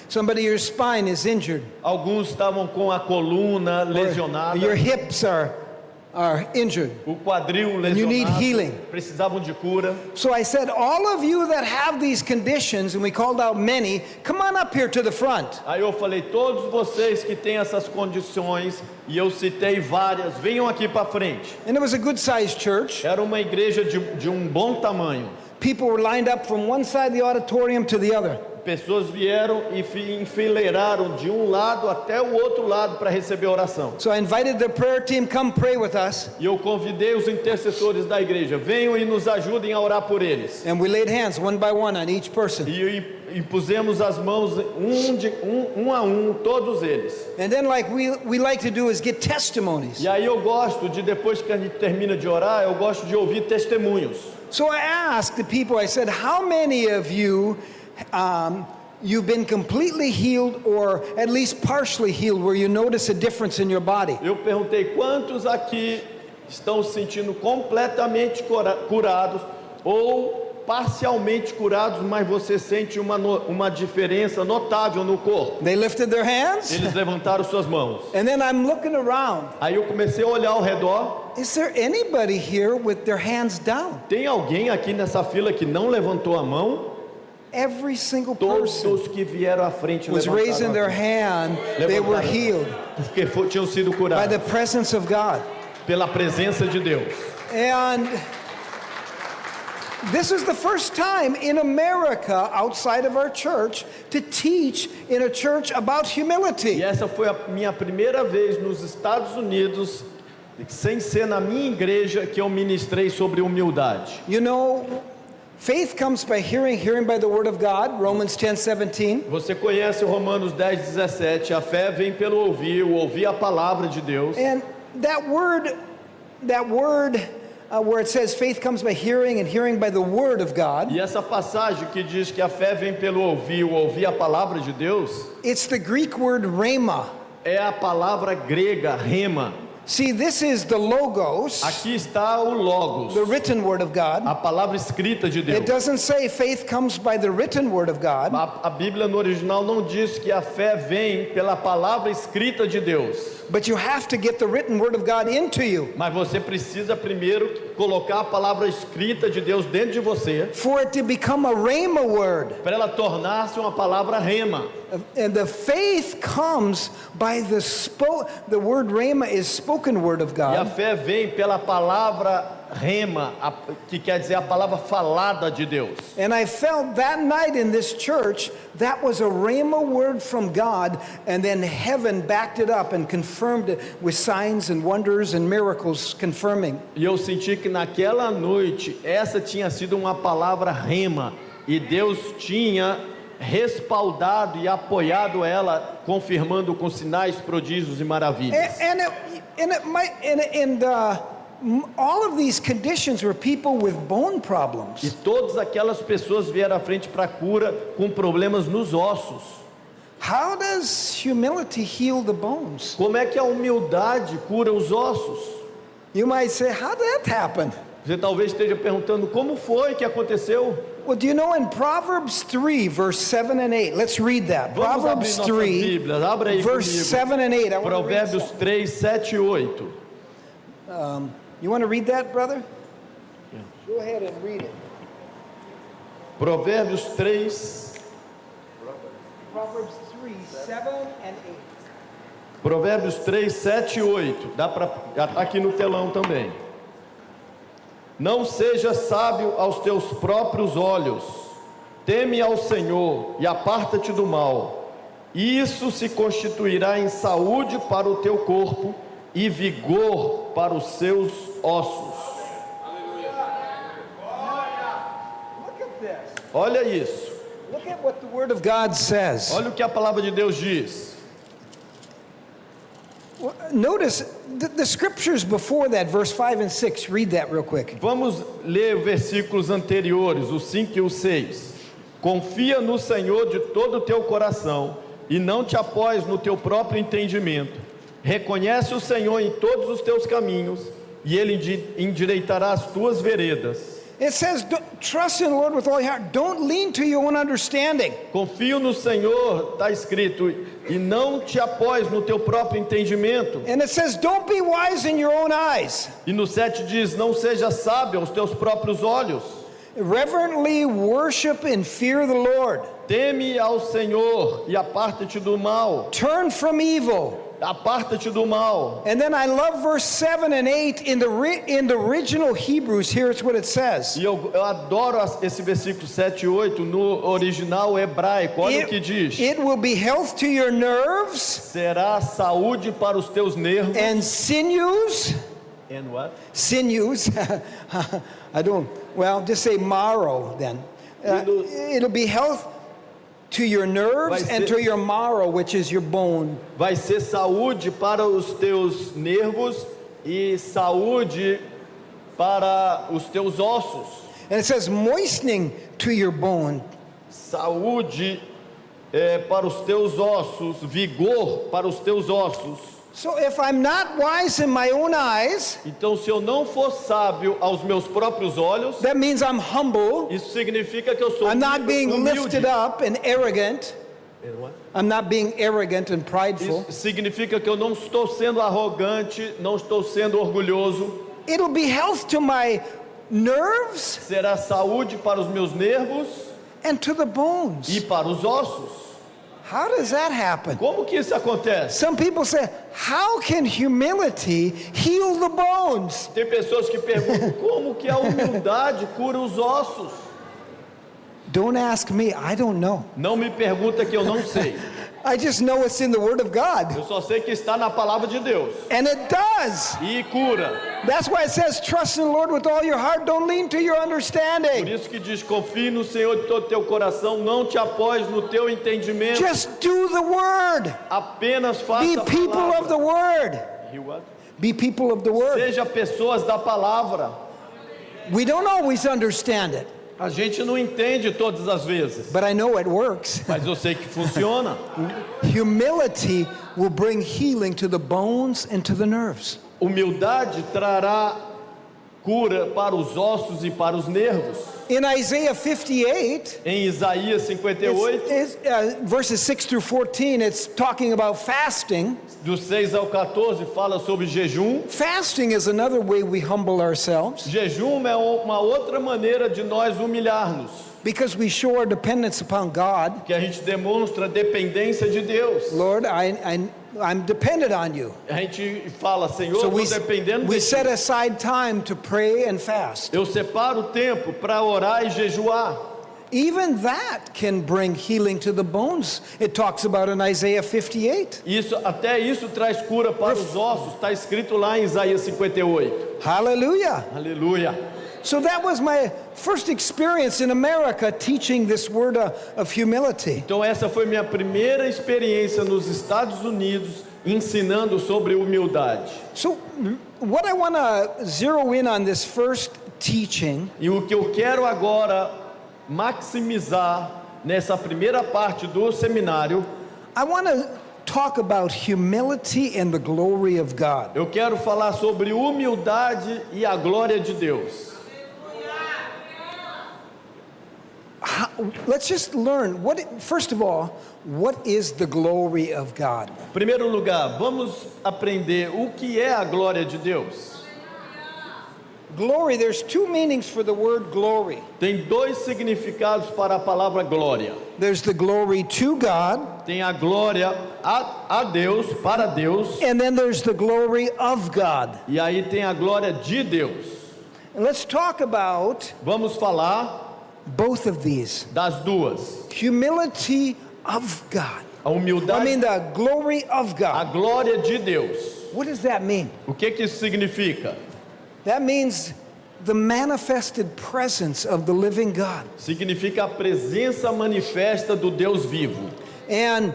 Somebody, your spine is injured. Alguns estavam com a coluna lesionada. Your hips are injured. O quadril lesionado. You need healing. Precisavam de cura. So I said, all of you that have these conditions, and we called out many, come on up here to the front. Aí eu falei, todos vocês que têm essas condições, e eu citei várias, venham aqui para frente. And it was a good-sized church. Era uma igreja de um bom tamanho. People were lined up from one side of the auditorium to the other. Pessoas vieram e enfileiraram de um lado até o outro lado para receber a oração. So I invited the prayer team, come pray with us. E eu convidei os intercessores da igreja, venham e nos ajudem a orar por eles. And we laid hands one by one on each person. E impusemos as mãos um a um, todos eles. And then like we like to do is get testimonies. E aí eu gosto de, depois que a gente termina de orar, eu gosto de ouvir testemunhos. So I asked the people, I said, how many of you you've been completely healed or at least partially healed where you notice a difference in your body? Eu perguntei quantos aqui estão se sentindo completamente curados ou parcialmente curados, mas você sente uma diferença notável no corpo. They lifted their hands. Eles levantaram suas mãos. And then I'm looking around. Aí eu comecei a olhar ao redor. Is there anybody here with their hands down? Tem alguém aqui nessa fila que não levantou a mão? Every single person Todos que vieram à frente was raising their hand. They were healed porque tinham sido by curados the presence of God. pela presença de Deus. And this is the first time in America, outside of our church, to teach in a church about humility. E essa foi a minha primeira vez nos Estados Unidos, sem ser na minha igreja, que eu ministrei sobre humildade. You know, faith comes by hearing, hearing by the word of God, Romans 10:17. Você conhece Romanos 10:17, a fé vem pelo ouvir a palavra de Deus. And that word where it says faith comes by hearing and hearing by the word of God, E essa passagem que diz que a fé vem pelo ouvir a palavra de Deus, it's the Greek word rhema. é a palavra grega, rema. See, this is the logos, Aqui está o logos, the written word of God. a palavra escrita de Deus. It doesn't say faith comes by the written word of God. A Bíblia no original não diz que a fé vem pela palavra escrita de Deus. But you have to get the written word of God into you Mas você precisa primeiro colocar a palavra escrita de Deus dentro de você, for it to become a rhema word. para ela tornar-se uma palavra rema. And the faith comes by the word rhema is spoken word of E a God. fé vem pela palavra rema, que quer dizer a palavra falada de Deus. And I felt that night in this church, that was a rhema word from God, and then heaven backed it up and confirmed it with signs and wonders and miracles confirming. E eu senti que naquela noite, essa tinha sido uma palavra rema, e Deus tinha respaldado e apoiado ela, confirmando com sinais, prodígios e maravilhas. All of these conditions were people with bone problems. E todas aquelas pessoas vieram à frente para a cura com problemas nos ossos. How does humility heal the bones? Como é que a humildade cura os ossos? You might say, how did that happen? Você talvez esteja perguntando como foi que aconteceu? Well, do you know in Proverbs 3, verse 7 and 8, let's read that. Vamos abrir Proverbs nossas 3, Bíblias, abra aí verse comigo. 7 and 8. I wanna read Provérbios 3, 7 e 8. You want to read that, brother? Yeah. Go ahead and read it. Provérbios 3, Proverbs 3, 7 and 8. Provérbios 3, 7 e 8. Já está aqui no telão também. Não seja sábio aos teus próprios olhos, teme ao Senhor e aparta-te do mal. Isso se constituirá em saúde para o teu corpo e vigor para os seus ossos. Look at this. Olha isso. Look at what the Word of God says. Olha o que a palavra de Deus diz. Notice the scriptures before that, verse 5 and 6, read that real quick. Vamos ler versículos anteriores, o 5 e o 6. Confia no Senhor de todo o teu coração e não te apoies no teu próprio entendimento. Reconhece o Senhor em todos os teus caminhos e Ele endireitará as tuas veredas. It says, trust in the Lord with all your heart. Don't lean to your own understanding. Confio no Senhor, está escrito, e não te apoies no teu próprio entendimento. And it says, don't be wise in your own eyes. E no 7 diz, não seja sábio aos teus próprios olhos. Reverently worship and fear the Lord. Teme ao Senhor e aparta-te do mal. Turn from evil. Aparta-te do mal. And then I love verse 7 and 8 in the original Hebrews. Here's what it says. E eu adoro esse versículo 7 e 8 no original hebraico. Olha o que diz. It will be health to your nerves. Será saúde para os teus nervos. And sinews. And what? Sinews. Just say marrow then. It'll be health to your nerves and to your marrow, which is your bone. Vai ser saúde para os teus nervos e saúde para os teus ossos. And it says moistening to your bone. Saúde para os teus ossos, vigor para os teus ossos. So if I'm not wise in my own eyes, então se eu não for sábio aos meus próprios olhos, that means I'm humble. Isso significa que eu sou I'm not being humilde. lifted up and arrogant. I'm not being arrogant and prideful. Isso significa que eu não estou sendo arrogante, não estou sendo orgulhoso. It'll be health to my nerves. Será saúde para os meus nervos and to the bones. E para os ossos. How does that happen? Como que isso acontece? Some people say, how can humility heal the bones? Tem pessoas que perguntam como que a humildade cura os ossos. Don't ask me, I don't know. Não me pergunta que eu não sei. I just know it's in the Word of God. Eu só sei que está na palavra de Deus. And it does. E cura. That's why it says, trust in the Lord with all your heart. Don't lean to your understanding. Por isso que diz, confie no Senhor de todo teu coração, não te apoies no teu entendimento. Just do the Word. Apenas faça Be a people palavra. of the Word. Be people of the Word. Seja pessoas da palavra. We don't always understand it. A gente não entende todas as vezes. But I know it works. Mas eu sei que funciona. Humility will bring healing to the bones and to the nerves. Humildade trará cura para os ossos e para os nervos. In Isaiah 58, em Isaías 58, verses 6 through 14, it's talking about fasting. Do 6 ao 14 fala sobre jejum. Fasting is another way we humble ourselves. Jejum é uma outra maneira de nós humilhar-nos. Because we show our dependence upon God. Que a gente demonstra dependência de Deus. Lord, I'm dependent on you. A gente fala, Senhor, so estou dependendo we de set ti. aside time to pray and fast. Eu separo tempo para orar e jejuar. Even that can bring healing to the bones. It talks about in Isaiah 58. Até isso traz cura para os ossos. Está escrito lá em Isaías 58. Hallelujah. Aleluia. So that was my first experience in America teaching this word of humility. Então essa foi minha primeira experiência nos Estados Unidos ensinando sobre humildade. So what I want to zero in on this first teaching. E o que eu quero agora maximizar nessa primeira parte do seminário, I want to talk about humility and the glory of God. Eu quero falar sobre humildade e a glória de Deus. Let's just learn first of all, what is the glory of God? Em primeiro lugar, vamos aprender o que é a glória de Deus. Glory, there's two meanings for the word glory. Tem dois significados para a palavra glória. There's the glory to God. Tem a glória a Deus, para Deus. And then there's the glory of God. E aí tem a glória de Deus. And let's talk about Vamos falar both of these. Das duas. Humility of God. A humildade. I mean the glory of God. A glória de Deus. What does that mean? O que isso significa? That means the manifested presence of the living God. Significa a presença manifesta do Deus vivo. And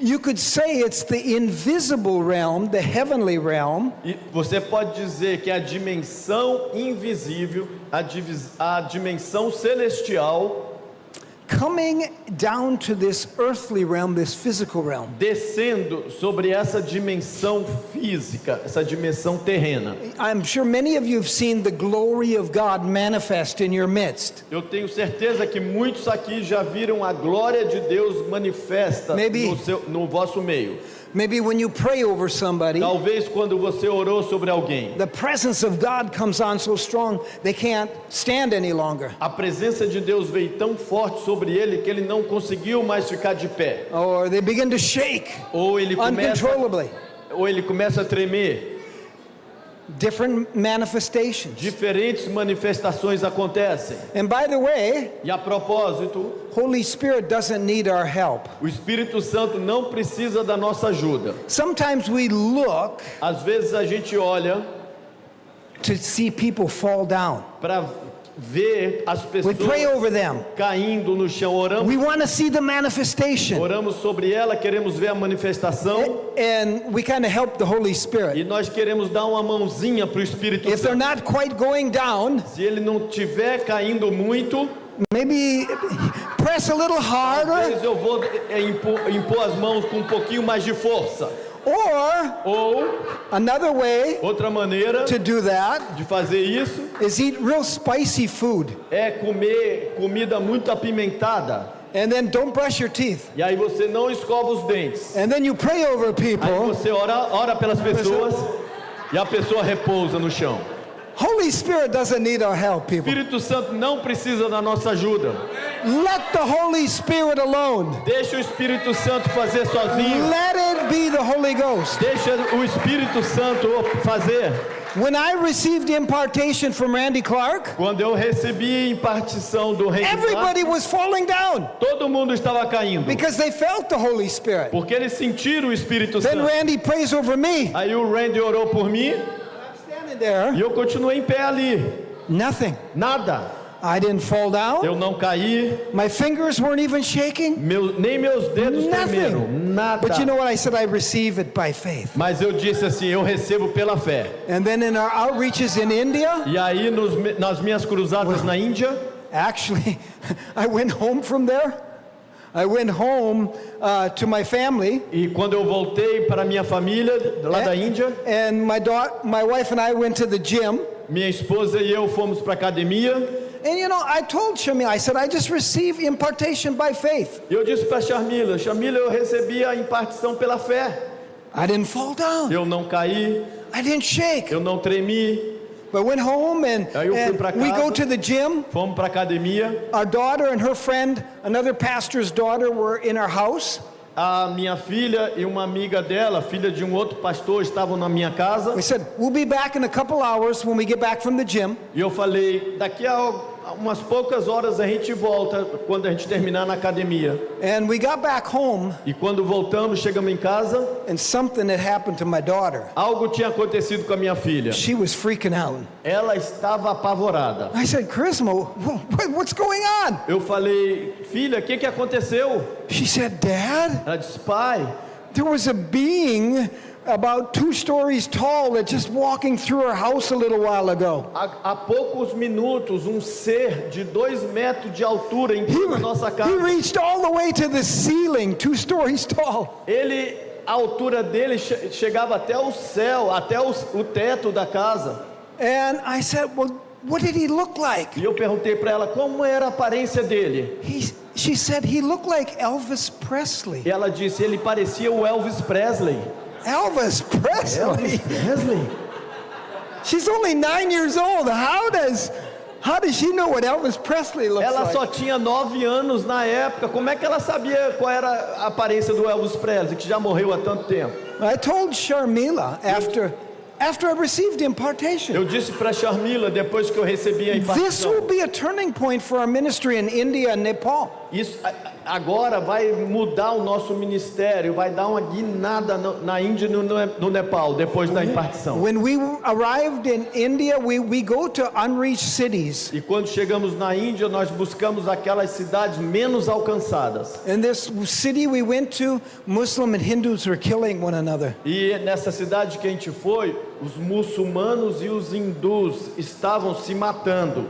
You could say it's the invisible realm, the heavenly realm, E você pode dizer que a dimensão invisível, a dimensão celestial, coming down to this earthly realm, this physical realm. descendo sobre essa dimensão física, essa dimensão terrena. I'm sure many of you have seen the glory of God manifest in your midst. Eu tenho certeza que muitos aqui já viram a glória de Deus manifesta Maybe- no vosso meio. Maybe when you pray over somebody, Talvez quando você orou sobre alguém, the presence of God comes on so strong they can't stand any longer. a presença de Deus veio tão forte sobre ele que ele não conseguiu mais ficar de pé. Or they begin to shake Ou ele uncontrollably. começa a tremer. Different manifestations. Diferentes manifestações acontecem. And by the way, E a propósito, Holy Spirit doesn't need our help. o Espírito Santo não precisa da nossa ajuda. Sometimes we look Às vezes a gente olha to see people fall down. para ver as We pessoas pray over them. caindo no chão. We want to see the manifestation. Oramos sobre ela, queremos ver a manifestação And we kind of help the Holy e Spirit. nós queremos dar uma mãozinha para o Espírito If they're Santo. not quite going down, Se ele não estiver caindo muito, maybe press a little harder. talvez eu vou impor as mãos com um pouquinho mais de força. Or Ou, another way outra maneira to do that de fazer isso is eat real spicy food. é comer comida muito apimentada. And then don't brush your teeth. E aí você não escova os dentes. And then you pray over Aí people. você ora pelas pessoas e a pessoa repousa no chão. Holy Spirit doesn't need our help, O people. Espírito Santo não precisa da nossa ajuda. Let the Holy Spirit alone. Deixa o Espírito Santo fazer sozinho. Let it be the Holy Ghost. Deixa o Espírito Santo fazer. When I received impartation from Randy Clark, Quando eu recebi a impartição do Rei, everybody was falling down todo mundo estava caindo. because they felt the Holy Spirit. Porque eles sentiram o Espírito Then Santo. Randy prays over me. Aí o Randy orou por mim I'm standing there. e eu continuei em pé ali. Nothing. Nada. I didn't fall down. Eu não caí. My fingers weren't even shaking. Nem meus dedos tremeram. Nothing. Nada. But you know what I said? I receive it by faith. Mas eu disse assim, eu recebo pela fé. And then in our outreaches in India, E aí nas minhas cruzadas na Índia, actually, I went home from there. I went home to my family. e quando eu voltei para minha família lá da Índia, And my wife and I went to the gym. minha esposa e eu fomos para academia. And you know, I told Shamil, I said, I just received impartation by faith. E eu disse para Charmila, eu recebi a impartição pela fé. I didn't fall down. Eu não caí, I didn't shake. eu não tremi. But went home and Aí eu fui pra we casa. go to the gym. Fomos para academia. Our daughter and her friend, another pastor's daughter, were in our house. A minha filha e uma amiga dela, filha de um outro pastor, estavam na minha casa. We said, we'll be back in a couple hours when we get back from the gym. E eu falei, daqui a umas poucas horas a gente volta, quando a gente terminar na academia. And we got back home E quando voltamos, chegamos em casa, and something had happened to my daughter. algo tinha acontecido com a minha filha. She was freaking out. Ela estava apavorada. I said, Charisma, what's going on? Eu falei, filha, o que aconteceu? She said, Dad, Ela disse, pai, there was a being about 2 stories tall that just walking through our house a little while ago. há poucos minutos, um ser de 2 metros de altura entrou na nossa He casa. reached all the way to the ceiling, 2 stories tall. A altura dele chegava até o céu, até o teto da casa. And I said, well, what did he look like? E eu perguntei para ela como era a aparência dele. She said, he looked like Elvis Presley. E ela disse, ele parecia o Elvis Presley. Elvis Presley? Presley? She's only 9 years old. How does she know what Elvis Presley looks Ela like? só tinha 9 anos na época. Como é que ela sabia qual era a aparência do Elvis Presley, que já morreu há tanto tempo? I told Sharmila after I received impartation. Eu disse para Charmila depois que eu recebi a This impartição. will be a turning point for our ministry in India and Nepal. Isso agora vai mudar o nosso ministério, vai dar uma guinada na Índia e no Nepal, depois da impartição. When we arrived in India, we go to unreached cities. E quando chegamos na Índia, nós buscamos aquelas cidades menos alcançadas. In this city we went to, Muslim and Hindus were killing one another. E nessa cidade que a gente foi, os muçulmanos e os hindus estavam se matando.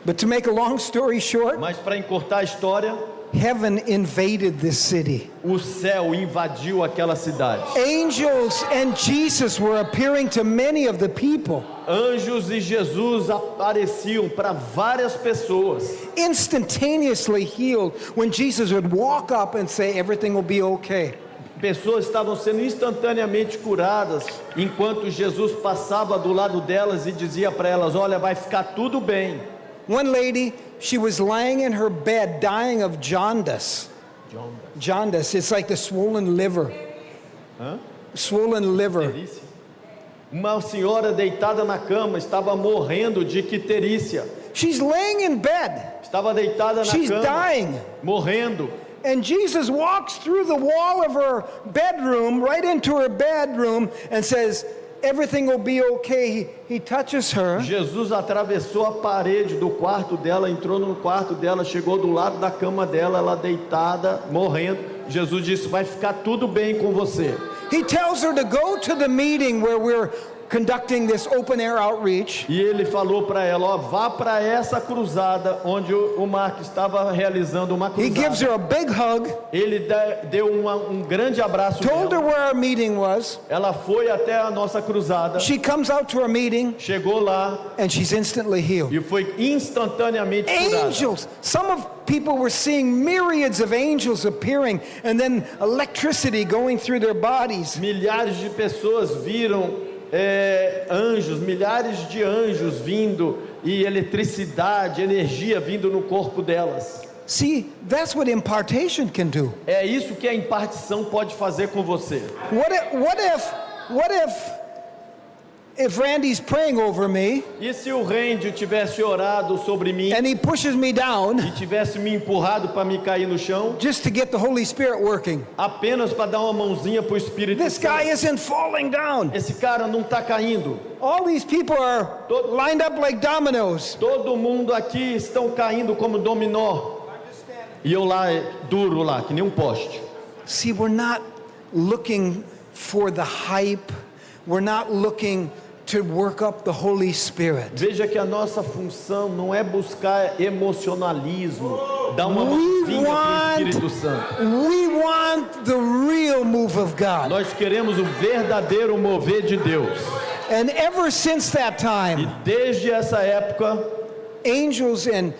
But to make a long story short, Mas para encurtar a história, heaven invaded this city. o céu invadiu aquela cidade. Angels and Jesus were appearing to many of the people. Anjos e Jesus apareciam para várias pessoas. Instantaneously healed when Jesus would walk up and say, everything will be okay. Pessoas estavam sendo instantaneamente curadas, enquanto Jesus passava do lado delas e dizia para elas: olha, vai ficar tudo bem. One lady, she was lying in her bed dying of jaundice. Jaundice, it's like the swollen liver. Swollen liver. Uma senhora deitada na cama estava morrendo de icterícia. She's laying in bed. Estava deitada na She's cama, dying. morrendo. And Jesus walks through the wall of her bedroom, right into her bedroom, and says, everything will be okay. He touches her. Jesus atravessou a parede do quarto dela, entrou no quarto dela, chegou do lado da cama dela, ela deitada, morrendo. Jesus disse: vai ficar tudo bem com você. He tells her to go to the meeting where we're conducting this open air outreach. E ele falou para ela: ó, vá para essa cruzada onde o Mark estava realizando uma He gives cruzada. her a big hug, Ele deu um grande abraço told her nela. where our meeting was. Ela foi até a nossa cruzada, She comes out to our meeting chegou lá and she's instantly healed. e foi instantaneamente curada. Angels. Some of people were seeing myriads of angels appearing and then electricity going through their bodies. Milhares de pessoas viram anjos, milhares de anjos vindo, e eletricidade, energia vindo no corpo delas. See, that's what impartation can do. É isso que a impartição pode fazer com você. What if Randy's praying over me E se o Randy tivesse orado sobre mim and he pushes me down e tivesse me empurrado para me cair no chão, just to get the Holy Spirit working? apenas para dar uma mãozinha para o Espírito This guy Santo? isn't falling down. Esse cara não está caindo. All these people are lined up like dominoes. Todo mundo aqui estão caindo como dominó. E eu lá, duro lá, que nem um poste. See, we're not looking for the hype. We're not looking to work up the Holy Spirit. Veja que a nossa função não é buscar emocionalismo, dar uma We mãozinha para o want- Espírito Santo. We want the real move of God. Nós queremos o verdadeiro mover de Deus. And ever since that E time, desde essa época, angels and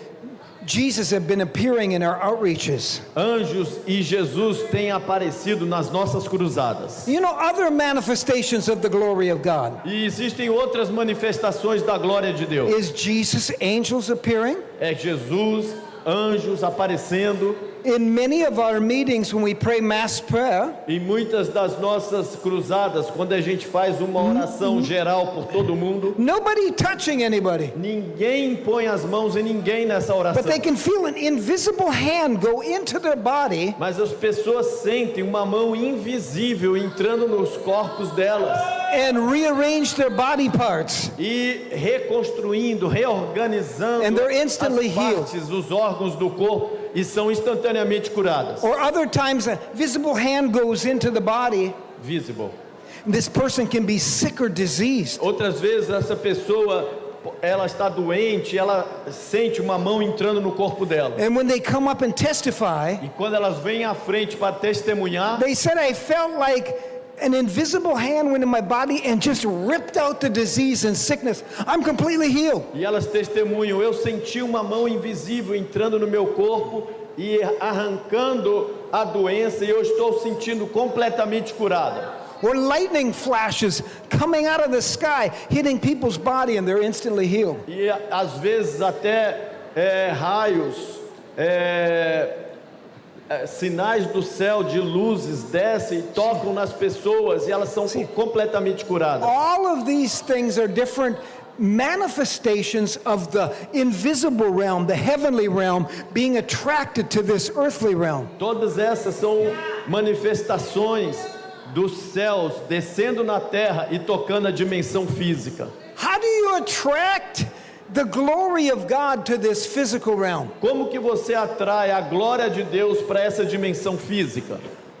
Jesus have been appearing in our outreaches. anjos e Jesus têm aparecido nas nossas cruzadas. You know, other manifestations of the glory of God. E existem outras manifestações da glória de Deus. Is Jesus, angels appearing? É Jesus, anjos aparecendo. In many of our meetings when we pray mass prayer, Em muitas das nossas cruzadas, quando a gente faz uma oração geral por todo mundo, nobody touching anybody, ninguém põe as mãos em ninguém nessa oração. but they can feel an invisible hand go into their body Mas as pessoas sentem uma mão invisível entrando nos corpos delas and rearrange their body parts. e reconstruindo, reorganizando And they're instantly as partes, os órgãos do corpo, e são instantaneamente curadas. Or other times a visible hand goes into the body. Visible. This person can be sick or diseased. Outras vezes essa pessoa, ela está doente, ela sente uma mão entrando no corpo dela. And when they come up and testify, E quando elas vêm à frente para testemunhar, they said, I felt like an invisible hand went in my body and just ripped out the disease and sickness. I'm completely healed. e elas testemunham, eu senti uma mão invisível entrando no meu corpo e arrancando a doença, e eu estou sentindo completamente curada. Or lightning flashes coming out of the sky, hitting people's body, and they're instantly healed. E às vezes até raios, sinais do céu de luzes descem e tocam nas pessoas, e elas são completamente curadas. All of these things are different manifestations of the invisible realm, the heavenly realm, being attracted to this earthly realm. Todas essas são manifestações dos céus descendo na terra e tocando a dimensão física. How do you attract the glory of God to this physical realm? Como que você atrai a glória de Deus para essa dimensão física?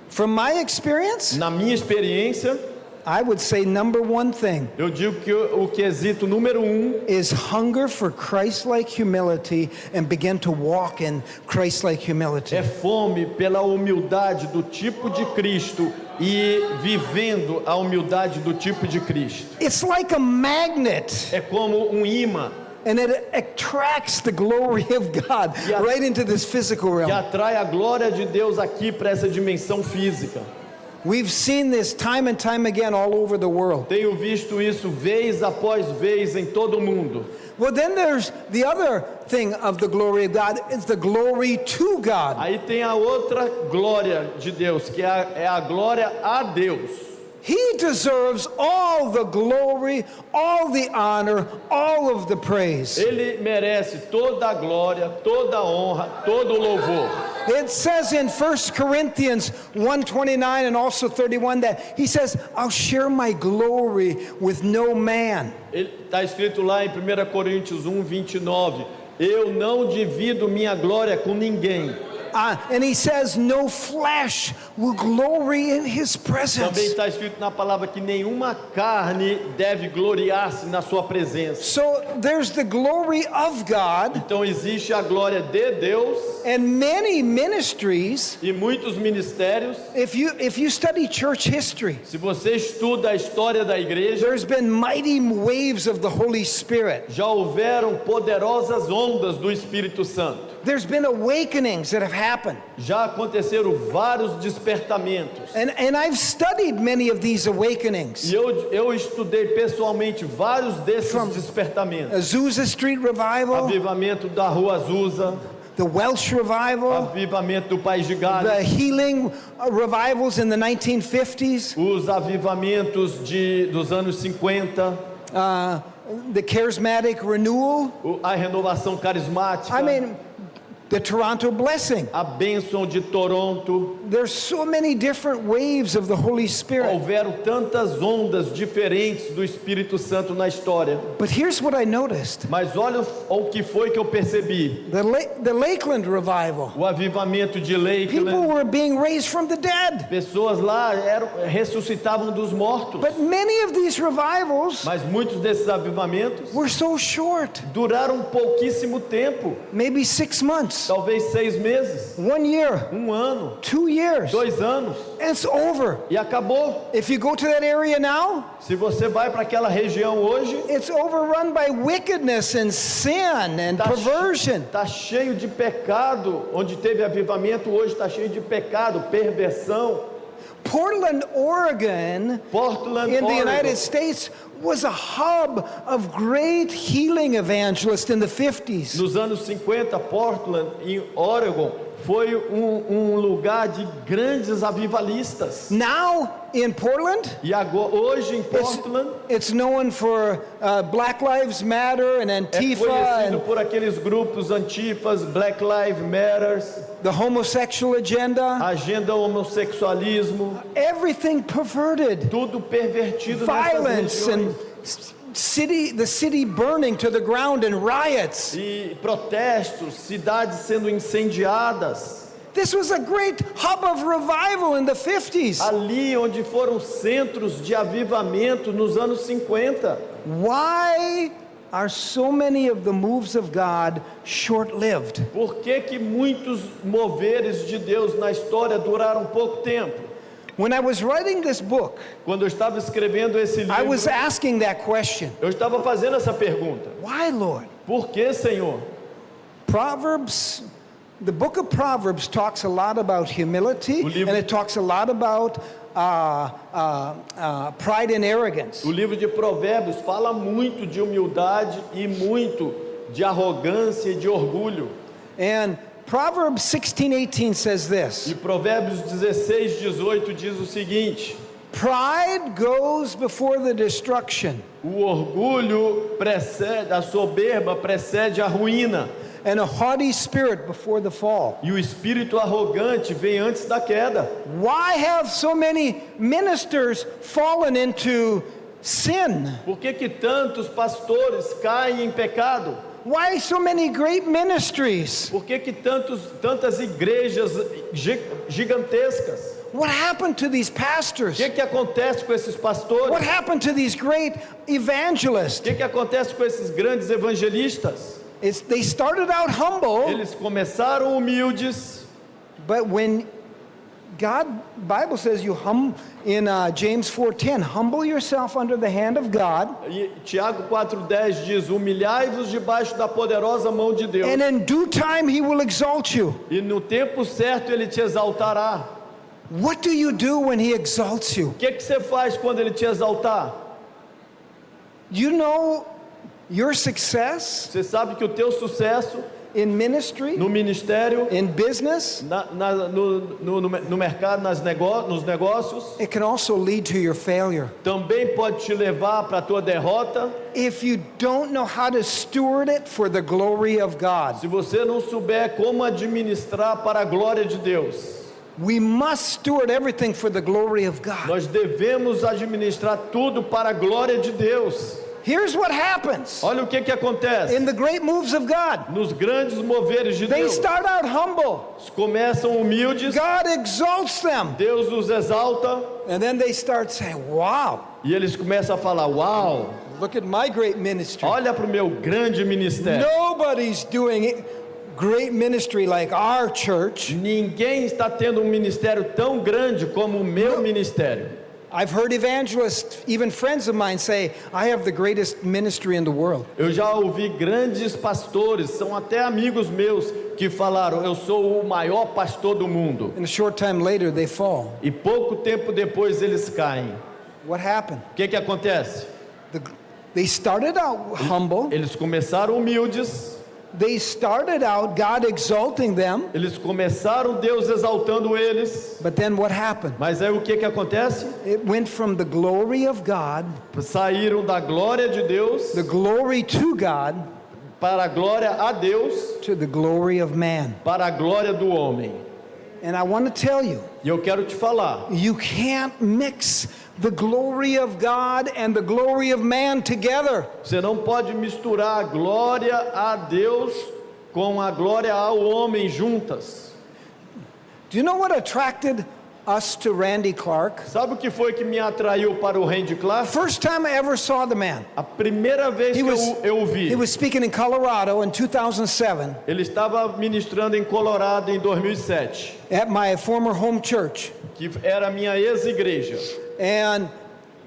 From my experience, Na minha experiência, I would say number one thing eu digo que o quesito número 1 is hunger for Christ-like humility and begin to walk in Christ-like humility. é fome pela humildade do tipo de Cristo e vivendo a humildade do tipo de Cristo. It's like a magnet, É como um imã and it attracts the glory of God Yeah. right into this physical que realm. atrai a glória de Deus aqui para essa dimensão física. We've seen this time and time again all over the world. Tenho visto isso vez após vez em todo o mundo. Well, then there's the other thing of the glory of God. It's the glory to God. Aí tem a outra glória de Deus, que é a glória a Deus. He deserves all the glory, all the honor, all of the praise. Ele merece toda a glória, toda a honra, todo o louvor. It says in 1 Corinthians 1:29 and also 31 that he says, I'll share my glory with no man. Está escrito lá em 1 Coríntios 1:29, eu não divido minha glória com ninguém. And he says, no flesh will glory in his Também presence. está escrito na palavra que nenhuma carne deve gloriar-se na sua presença. So there's the glory of God, Então existe a glória de Deus and many ministries. e muitos ministérios. If you study church history, Se você estuda a história da igreja, there's been mighty waves of the Holy Spirit. já houveram poderosas ondas do Espírito Santo. There's been awakenings that have happened. Já aconteceram vários despertamentos. And I've studied many of these awakenings. E eu estudei pessoalmente vários desses despertamentos. Azusa Street Revival, Avivamento da Rua Azusa, the Welsh Revival, avivamento do País de Gales, the healing revivals in the 1950s, os avivamentos dos anos 50, the charismatic renewal. a renovação carismática, I mean, the Toronto blessing. a bênção de Toronto. There's so many different waves of the Holy Spirit. Houveram tantas ondas diferentes do Espírito Santo na história. But here's what I noticed. Mas olha o que foi que eu percebi. The Lakeland revival. O avivamento de People Lakeland, were being raised from the dead. pessoas lá ressuscitavam dos mortos. But many of these revivals Mas muitos desses avivamentos were so short. duraram pouquíssimo tempo. Maybe 6 months, Talvez 6 meses, 1 year, 1 ano, 2 years. 2 anos. It's over. E acabou. If you go to that area now, Se você vai para aquela região hoje, it's overrun by wickedness and sin and perversion. Está cheio de pecado. Onde teve avivamento, hoje está cheio de pecado, perversão. Portland, Oregon, Portland, in the Oregon, United States was a hub of great healing evangelists in the 50s. nos anos 50, Portland, em Oregon, foi lugar de grandes avivalistas. Now in Portland, E agora, hoje em Portland, it's known for Black Lives Matter and é Antifa conhecido and por aqueles grupos antifas, Black Lives Matter, the homosexual agenda. agenda homossexualismo, Everything perverted. tudo pervertido nessas Violence and regiões. the city burning to the ground and riots. E protestos, cidades sendo incendiadas. This was a great hub of revival in the 50s. Ali onde foram centros de avivamento nos anos 50. Why are so many of the moves of God short-lived? Por que muitos moveres de Deus na história duraram pouco tempo? When I was writing this book, Quando eu estava escrevendo esse I livro, was asking that question. eu estava fazendo essa pergunta. Why, Lord? Por que, Senhor? The book of Proverbs talks a lot about humility, O livro- and it talks a lot about pride and arrogance. O livro de Provérbios fala muito de humildade e muito de arrogância e de orgulho. And Proverbs 16:18 says this. E Provérbios 16:18 diz o seguinte: Pride goes before the destruction, O orgulho precede, a soberba precede a ruína. and a haughty spirit before the fall. E o espírito arrogante vem antes da queda. Why have so many ministers fallen into sin? Por que que tantos pastores caem em pecado? Why so many great ministries? Por que que tantas igrejas gigantescas? What happened to these O pastors? que que acontece com esses pastores? What happened to these great O evangelists? que acontece com esses grandes evangelistas? They started out humble, Eles começaram humildes, but when Bible says you in James 4:10, humble yourself under the hand of God, e Tiago 4,10 diz: humilhai-vos debaixo da poderosa mão de Deus, and in due time He will exalt you. e no tempo certo Ele te exaltará. What do you do when He exalts you? O que você faz quando Ele te exaltar? You know your success Você sabe que o teu sucesso in ministry, no ministério, in business, no mercado, nos negócios, it can also lead to your failure. também pode te levar para a tua derrota, If you don't know how to steward it for the glory of God. se você não souber como administrar para a glória de Deus. We must steward everything for the glory of God. Nós devemos administrar tudo para a glória de Deus. Here's what happens Olha o que acontece in the great moves of God. nos grandes moveres de They Deus. start out humble. Começam humildes, God exalts them. Deus os exalta And then they start saying, wow, e eles começam a falar: uau, look at my great ministry. olha para o meu grande ministério. Nobody's doing it. Great ministry like our church. Ninguém está tendo um ministério tão grande como o meu ministério. I've heard evangelists, even friends of mine, say, I have the greatest ministry in the world. Eu já ouvi grandes pastores, são até amigos meus, que falaram: eu sou o maior pastor do mundo. And a short time later, they fall. E pouco tempo depois eles caem. What happened? O que acontece? They started out humble. Eles começaram humildes, They started out God exalting them. eles começaram Deus exaltando eles. But then what happened? Mas aí o que acontece? It went from the glory of God, Saíram da glória de Deus the glory to God, para a glória a Deus, to the glory of man. para a glória do homem. And I want to tell you, E eu quero te falar, you can't mix the glory of God and the glory of man together. você não pode misturar a glória a Deus com a glória ao homem juntas. Do you know what attracted us to Randy Clark? Sabe o que foi que me atraiu para o Randy Clark? First time I ever saw the man. A primeira vez que eu o vi, He was speaking in Colorado in 2007 ele estava ministrando em Colorado em 2007, at my former home church. que era a minha ex-igreja. And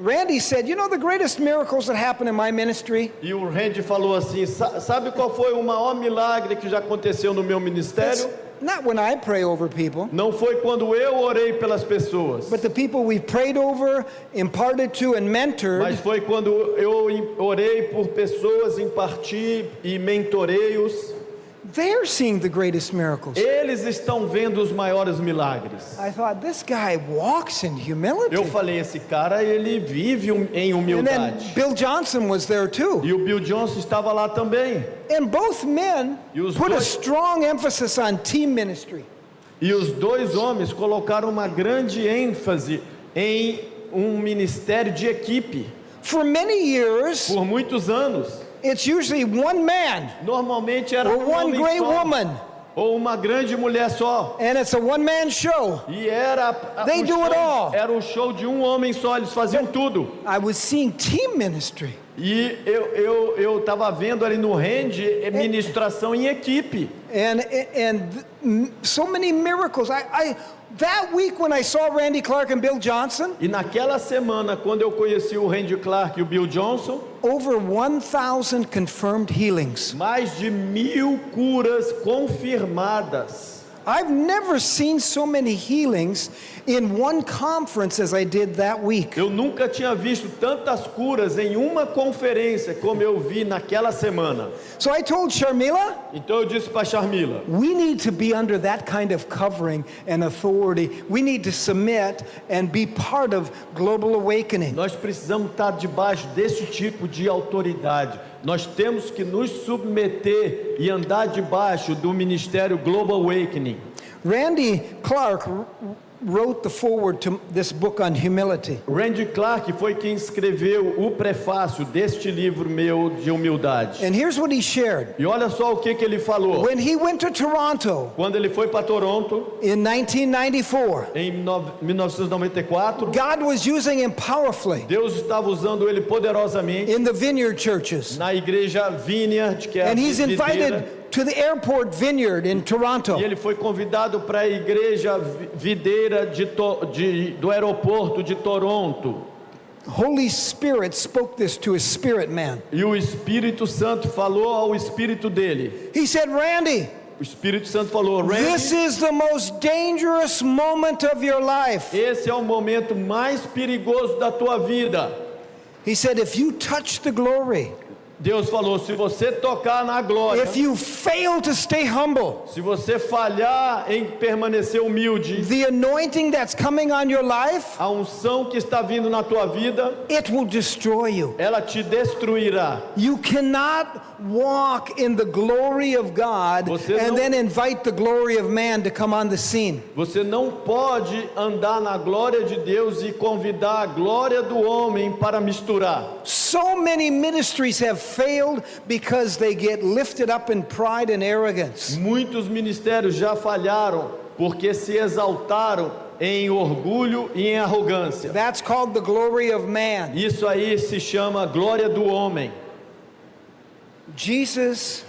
Randy said, you know the greatest miracles that happened in my ministry? E o Randy falou assim: sabe qual foi o maior milagre que já aconteceu no meu It's ministério? not when I pray over people, Não foi quando eu orei pelas pessoas, but the people we prayed over, imparted to, and mentored. mas foi quando eu orei por pessoas, imparti e mentorei-os. They're seeing the greatest miracles. Eles estão vendo os maiores milagres. I thought, this guy walks in humility. Eu falei: esse cara, ele vive em And then humildade. Bill Johnson was there too. E o Bill Johnson estava lá também. And both men E os put a dois- strong emphasis on team ministry. E os dois homens colocaram uma grande ênfase em um ministério de equipe. For many years, Por muitos anos, it's usually one man normalmente era or um one homem great só, woman, ou uma grande mulher só. and it's a one-man show. E era They do it all. era o show de um homem só, eles faziam tudo. I was seeing team ministry. E eu estava vendo ali no Randy ministração em equipe. And so many miracles. That week when I saw Randy Clark and Bill Johnson, E naquela semana, quando eu conheci o Randy Clark e o Bill Johnson, over 1,000 confirmed healings. mais de 1000 curas confirmadas. I've never seen so many healings in one conference as I did that week. Eu nunca tinha visto tantas curas em uma conferência como eu vi naquela semana. So I told Sharmila, Então eu disse para Sharmila, we need to be under that kind of covering and authority. We need to submit and be part of Global Awakening. nós precisamos estar debaixo desse tipo de autoridade. Nós temos que nos submeter e andar debaixo do ministério Global Awakening. Randy Clark wrote the foreword to this book on humility. Randy Clark foi quem escreveu o prefácio deste livro meu de humildade. And here's what he shared. E olha só o que ele falou. When he went to Toronto Quando ele foi para Toronto, in 1994, em 1994, God was using him powerfully Deus estava usando ele poderosamente in the vineyard churches. na igreja Vineyard, que é a And he's videira. invited to the airport vineyard in Toronto. E ele foi convidado para a igreja videira do aeroporto de Toronto. Holy Spirit spoke this to his spirit man. E o Espírito Santo falou ao espírito dele. He said, Randy, O Espírito Santo falou, this Randy, is the most dangerous moment of your life. esse é o momento mais perigoso da tua vida. He said, if you touch the glory, Deus falou, se você tocar na glória, if you fail to stay humble, se você falhar em permanecer humilde, the anointing that's coming on your life, a unção que está vindo na tua vida, it will destroy you. ela te destruirá. You cannot walk in the glory of God Você and não- then invite the glory of man to come on the scene. Você não pode andar na glória de Deus e convidar a glória do homem para misturar. So many ministries have failed because they get lifted up in pride and arrogance. Muitos ministérios já falharam porque se exaltaram em orgulho e em arrogância. That's called the glory of man. Isso aí se chama glória do homem. Jesus,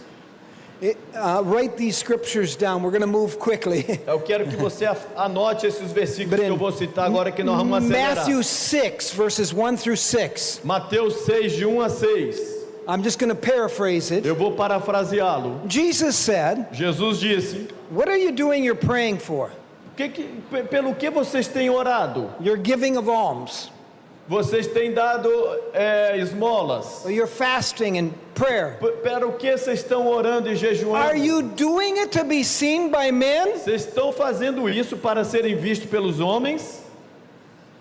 write these scriptures down. We're going to move quickly. Eu quero que você anote esses versículos que eu vou citar agora que nós vamos acelerar. Matthew 6, verses 1 through 6. Mateus 6, de 1 a 6. I'm just going to paraphrase it. Eu vou parafraseá-lo. Jesus said, Jesus disse, what are you doing you're praying for? pelo que vocês têm orado? You're giving of alms. Vocês têm dado esmolas? Or you're fasting and prayer. Para o que vocês estão orando e jejuando? Are you doing it to be seen by men? Vocês estão fazendo isso para serem vistos pelos homens?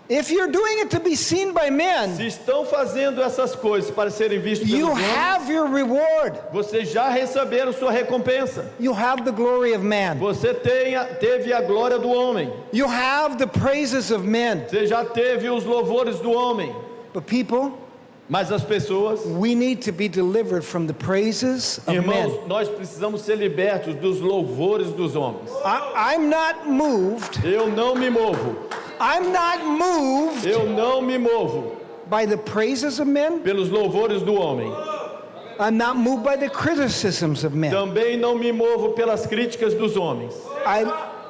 If you're doing it to be seen by men, Se estão fazendo essas coisas para serem vistos pelos you homens, have your reward. vocês já receberam sua recompensa. You have the glory of man. Você teve a glória do homem. You have the praises of men. Você já teve os louvores do homem. But people, Mas as pessoas, we need to be delivered from the praises of men. irmãos, nós precisamos ser libertos dos louvores dos homens. I'm not moved. Eu não me movo. I'm not moved Eu não me movo by the praises of men. pelos louvores do homem. I'm not moved by the criticisms of men. Também não me movo pelas críticas dos homens.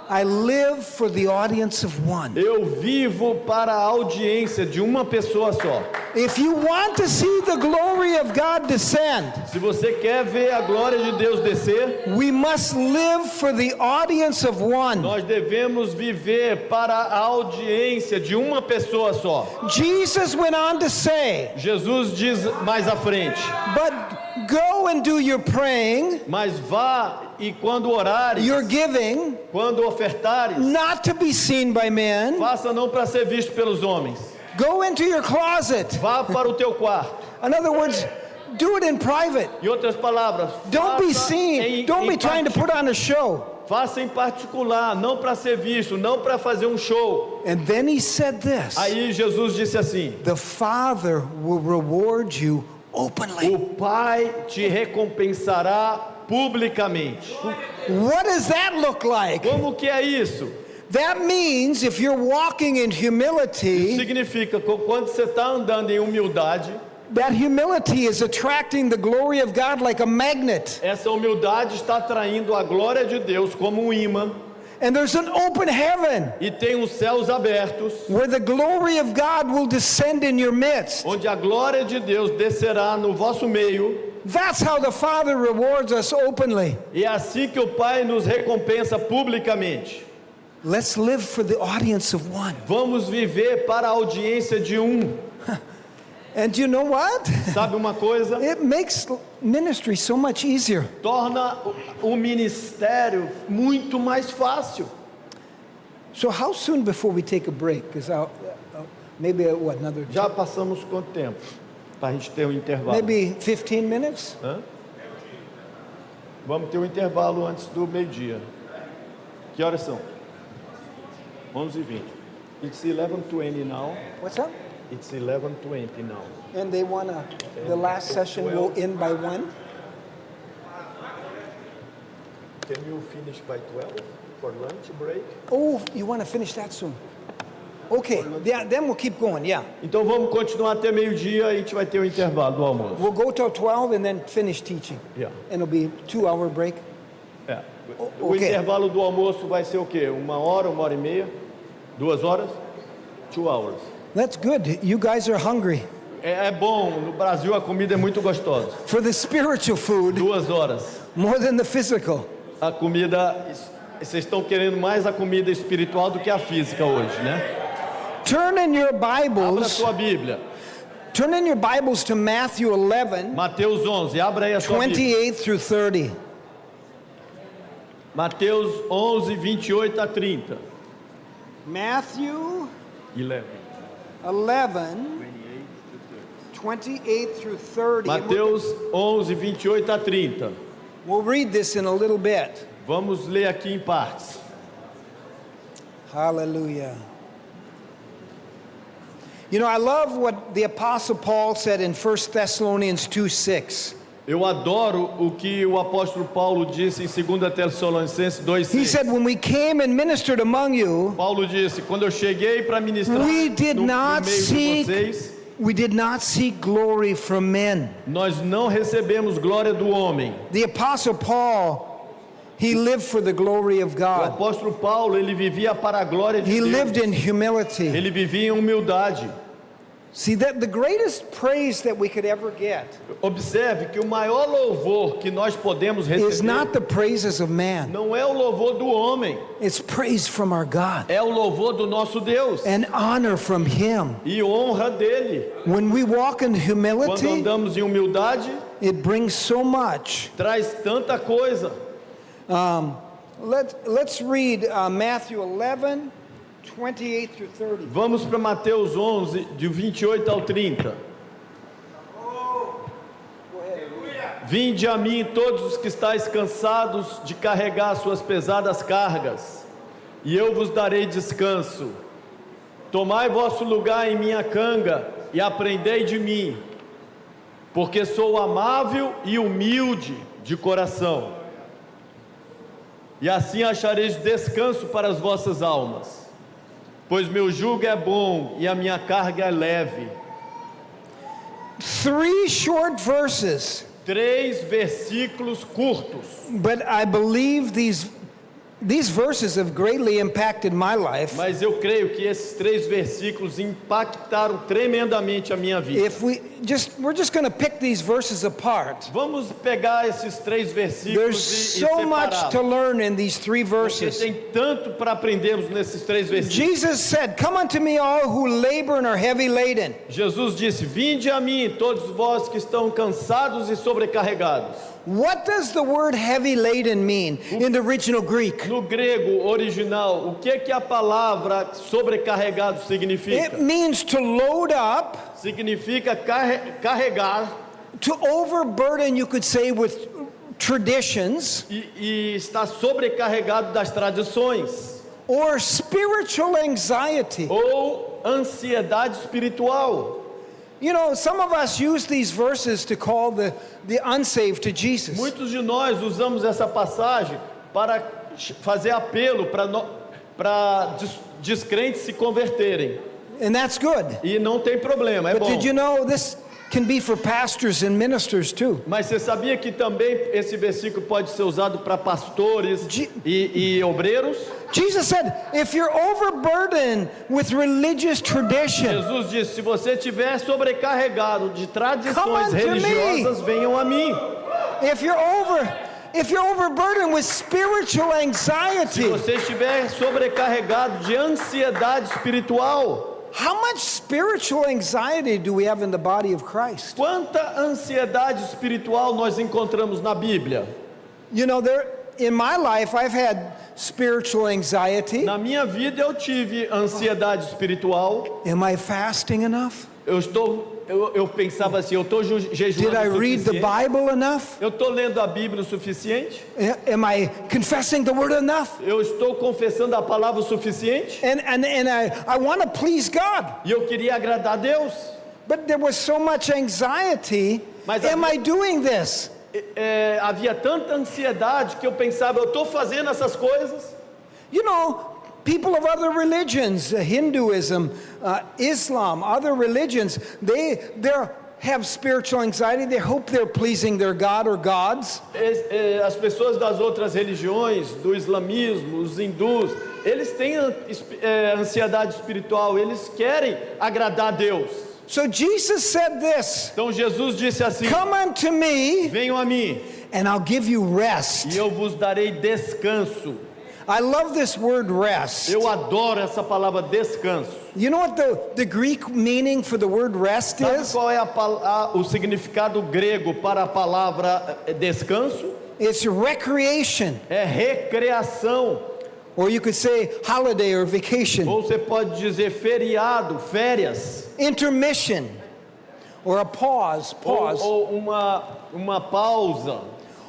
I live for the audience of one. Eu vivo para a audiência de uma pessoa só. If you want to see the glory of God descend, Se você quer ver a glória de Deus descer, we must live for the audience of one. nós devemos viver para a audiência de uma pessoa só. Jesus went on to say, Jesus diz mais à frente, but go and do your praying, mas vá e quando orares, your giving, quando ofertares, not to be seen by men. faça não para ser visto pelos homens. Go into your closet. Vá para o teu quarto. In other words, do it in private. Em outras palavras, Don't be faça seen. Don't be trying to put on a show. Faça em particular, não para ser visto, não para fazer um show. And then he said this, Aí Jesus disse assim: the Father will reward you openly. o Pai te recompensará publicamente. What does that look like? Como que é isso? That means if you're walking in humility, Significa que quando você está andando em humildade, that humility is attracting the glory of God like a magnet. essa humildade está atraindo a glória de Deus como um imã. And there's an open heaven E tem os céus abertos, where the glory of God will descend in your midst. onde a glória de Deus descerá no vosso meio. That's how the Father rewards us openly. E é assim que o Pai nos recompensa publicamente. Let's live for the audience of one. Vamos viver para a audiência de um. And you know what? Sabe uma coisa? It makes ministry so much easier. Torna o ministério muito mais fácil. So how soon before we take a break? Because maybe another. Já passamos quanto tempo? Para a gente ter um intervalo. Maybe 15 minutes. Hã? Vamos ter um intervalo antes do meio-dia. Que horas são? 11h20. It's 11:20 now. What's up? It's 11:20 now. And they wanna. The last session will end by when? Can you finish by 12 for lunch break? Oh, you want to finish that soon? Okay. Yeah. Then we'll keep going. Yeah. Então vamos continuar até meio-dia e a gente vai ter o intervalo do almoço. We'll go till 12 and then finish teaching. Yeah. And it'll be 2-hour break. É. O ok. intervalo do almoço vai ser o quê? 1 hora, 1h30? 2 horas? 2 hours. That's good. You guys are hungry É bom, no Brasil a comida é muito gostosa. for the spiritual food 2 horas. more than the physical. A comida, vocês estão querendo mais a comida espiritual do que a física hoje, né? Turn in your Abra a Bibles. sua Bíblia. Turn in your Bibles to Matthew 11, Mateus 11, abra aí a sua Bíblia. 28 through 30. Mateus 11, 28 a 30. Matthew 11. 11, 28 through 30. And Mateus 11, 28 a 30. We'll read this in a little bit. Vamos ler aqui em partes. Hallelujah. You know, I love what the Apostle Paul said in 1 Thessalonians 2:6. Eu adoro o que o apóstolo Paulo disse em 2 Tessalonicenses He 2:6. said, when we came and ministered among you, Paulo disse, quando eu cheguei para ministrar we did no not meio de seek vocês, glory from men. nós não recebemos glória do homem. The Apostle Paul, he lived for the glory of O God. apóstolo Paulo, ele vivia para a glória de He Deus. lived in humility. Ele vivia em humildade. See, that the greatest praise that we could ever get Observe que o maior louvor que nós podemos is not receber the praises of man. não é o louvor do homem, It's praise from our God é o louvor do nosso Deus and honor from him. e honra dele. When we walk in Quando humility, andamos em humildade, it brings so much. traz tanta coisa. Let's read Matthew 11, 28 through 30. Vamos para Mateus 11, de 28 ao 30. Vinde a mim todos os que estáis cansados de carregar suas pesadas cargas, e eu vos darei descanso. Tomai vosso lugar em minha canga e aprendei de mim, porque sou amável e humilde de coração, e assim achareis descanso para as vossas almas. Pois meu jugo é bom e a minha carga é leve. 3 short verses, 3 versículos curtos. but I believe these verses have greatly impacted my life. Mas eu creio que esses 3 versículos impactaram tremendamente a minha vida. We're just going to pick these verses apart. Vamos pegar esses 3 versículos There's e so much to separá-los. learn in these 3 Porque verses. tem tanto para aprendermos nesses 3 versículos. Jesus said, "Come unto me all who labor and are heavy laden." Jesus disse, vinde a mim todos vós que estão cansados e sobrecarregados. What does the word heavy laden mean in the original Greek? No grego original, o que a palavra sobrecarregado significa? It means to load up, Significa carregar to overburden, you could say, with traditions e está sobrecarregado das tradições or spiritual anxiety. ou ansiedade espiritual. You know, some of us use these verses to call the unsaved to Jesus. Muitos de nós usamos essa passagem para fazer apelo para descrentes se converterem. And that's good. E não tem problema, é But bom. did you know this can be for pastors and ministers too. Mas você sabia que também esse versículo pode ser usado para pastores e obreiros? Jesus said, if you're overburdened with religious tradition, Jesus disse: se você estiver sobrecarregado de Come tradições unto me. religiosas, venham a mim. if you're overburdened with spiritual Se anxiety, você estiver sobrecarregado de ansiedade espiritual, how much spiritual anxiety do we have in the body of Christ? quanta ansiedade espiritual nós encontramos na Bíblia? You know, in my life, I've had spiritual anxiety. Na minha vida eu tive ansiedade espiritual. Am I fasting enough? Eu pensava assim, eu estou jejuando Did I o read the suficiente? Bible enough? Eu estou lendo a Bíblia o suficiente? Am I confessing the word enough? Eu estou confessando a palavra o suficiente? And I want to please God. E eu queria agradar a Deus. But there was so much anxiety. Mas Am I doing this? Havia tanta ansiedade que eu pensava, eu estou fazendo essas coisas? You know, people of other religions, Hinduism, Islam, other religions, they have spiritual anxiety. They hope they're pleasing their God or gods. As pessoas das outras religiões, do islamismo, os hindus, eles têm ansiedade espiritual, eles querem agradar a Deus. So Jesus said this, Então Jesus disse assim: come unto me venham a mim and I'll give you rest. e eu vos darei descanso. I love this word rest. Eu adoro essa palavra descanso. You know what the Greek meaning for the word rest Sabe is? qual é o significado grego para a palavra descanso? It's recreation. É recreação. Or you could say holiday or vacation. Ou você pode dizer feriado, férias. Intermission. Or a pause. Ou uma pausa.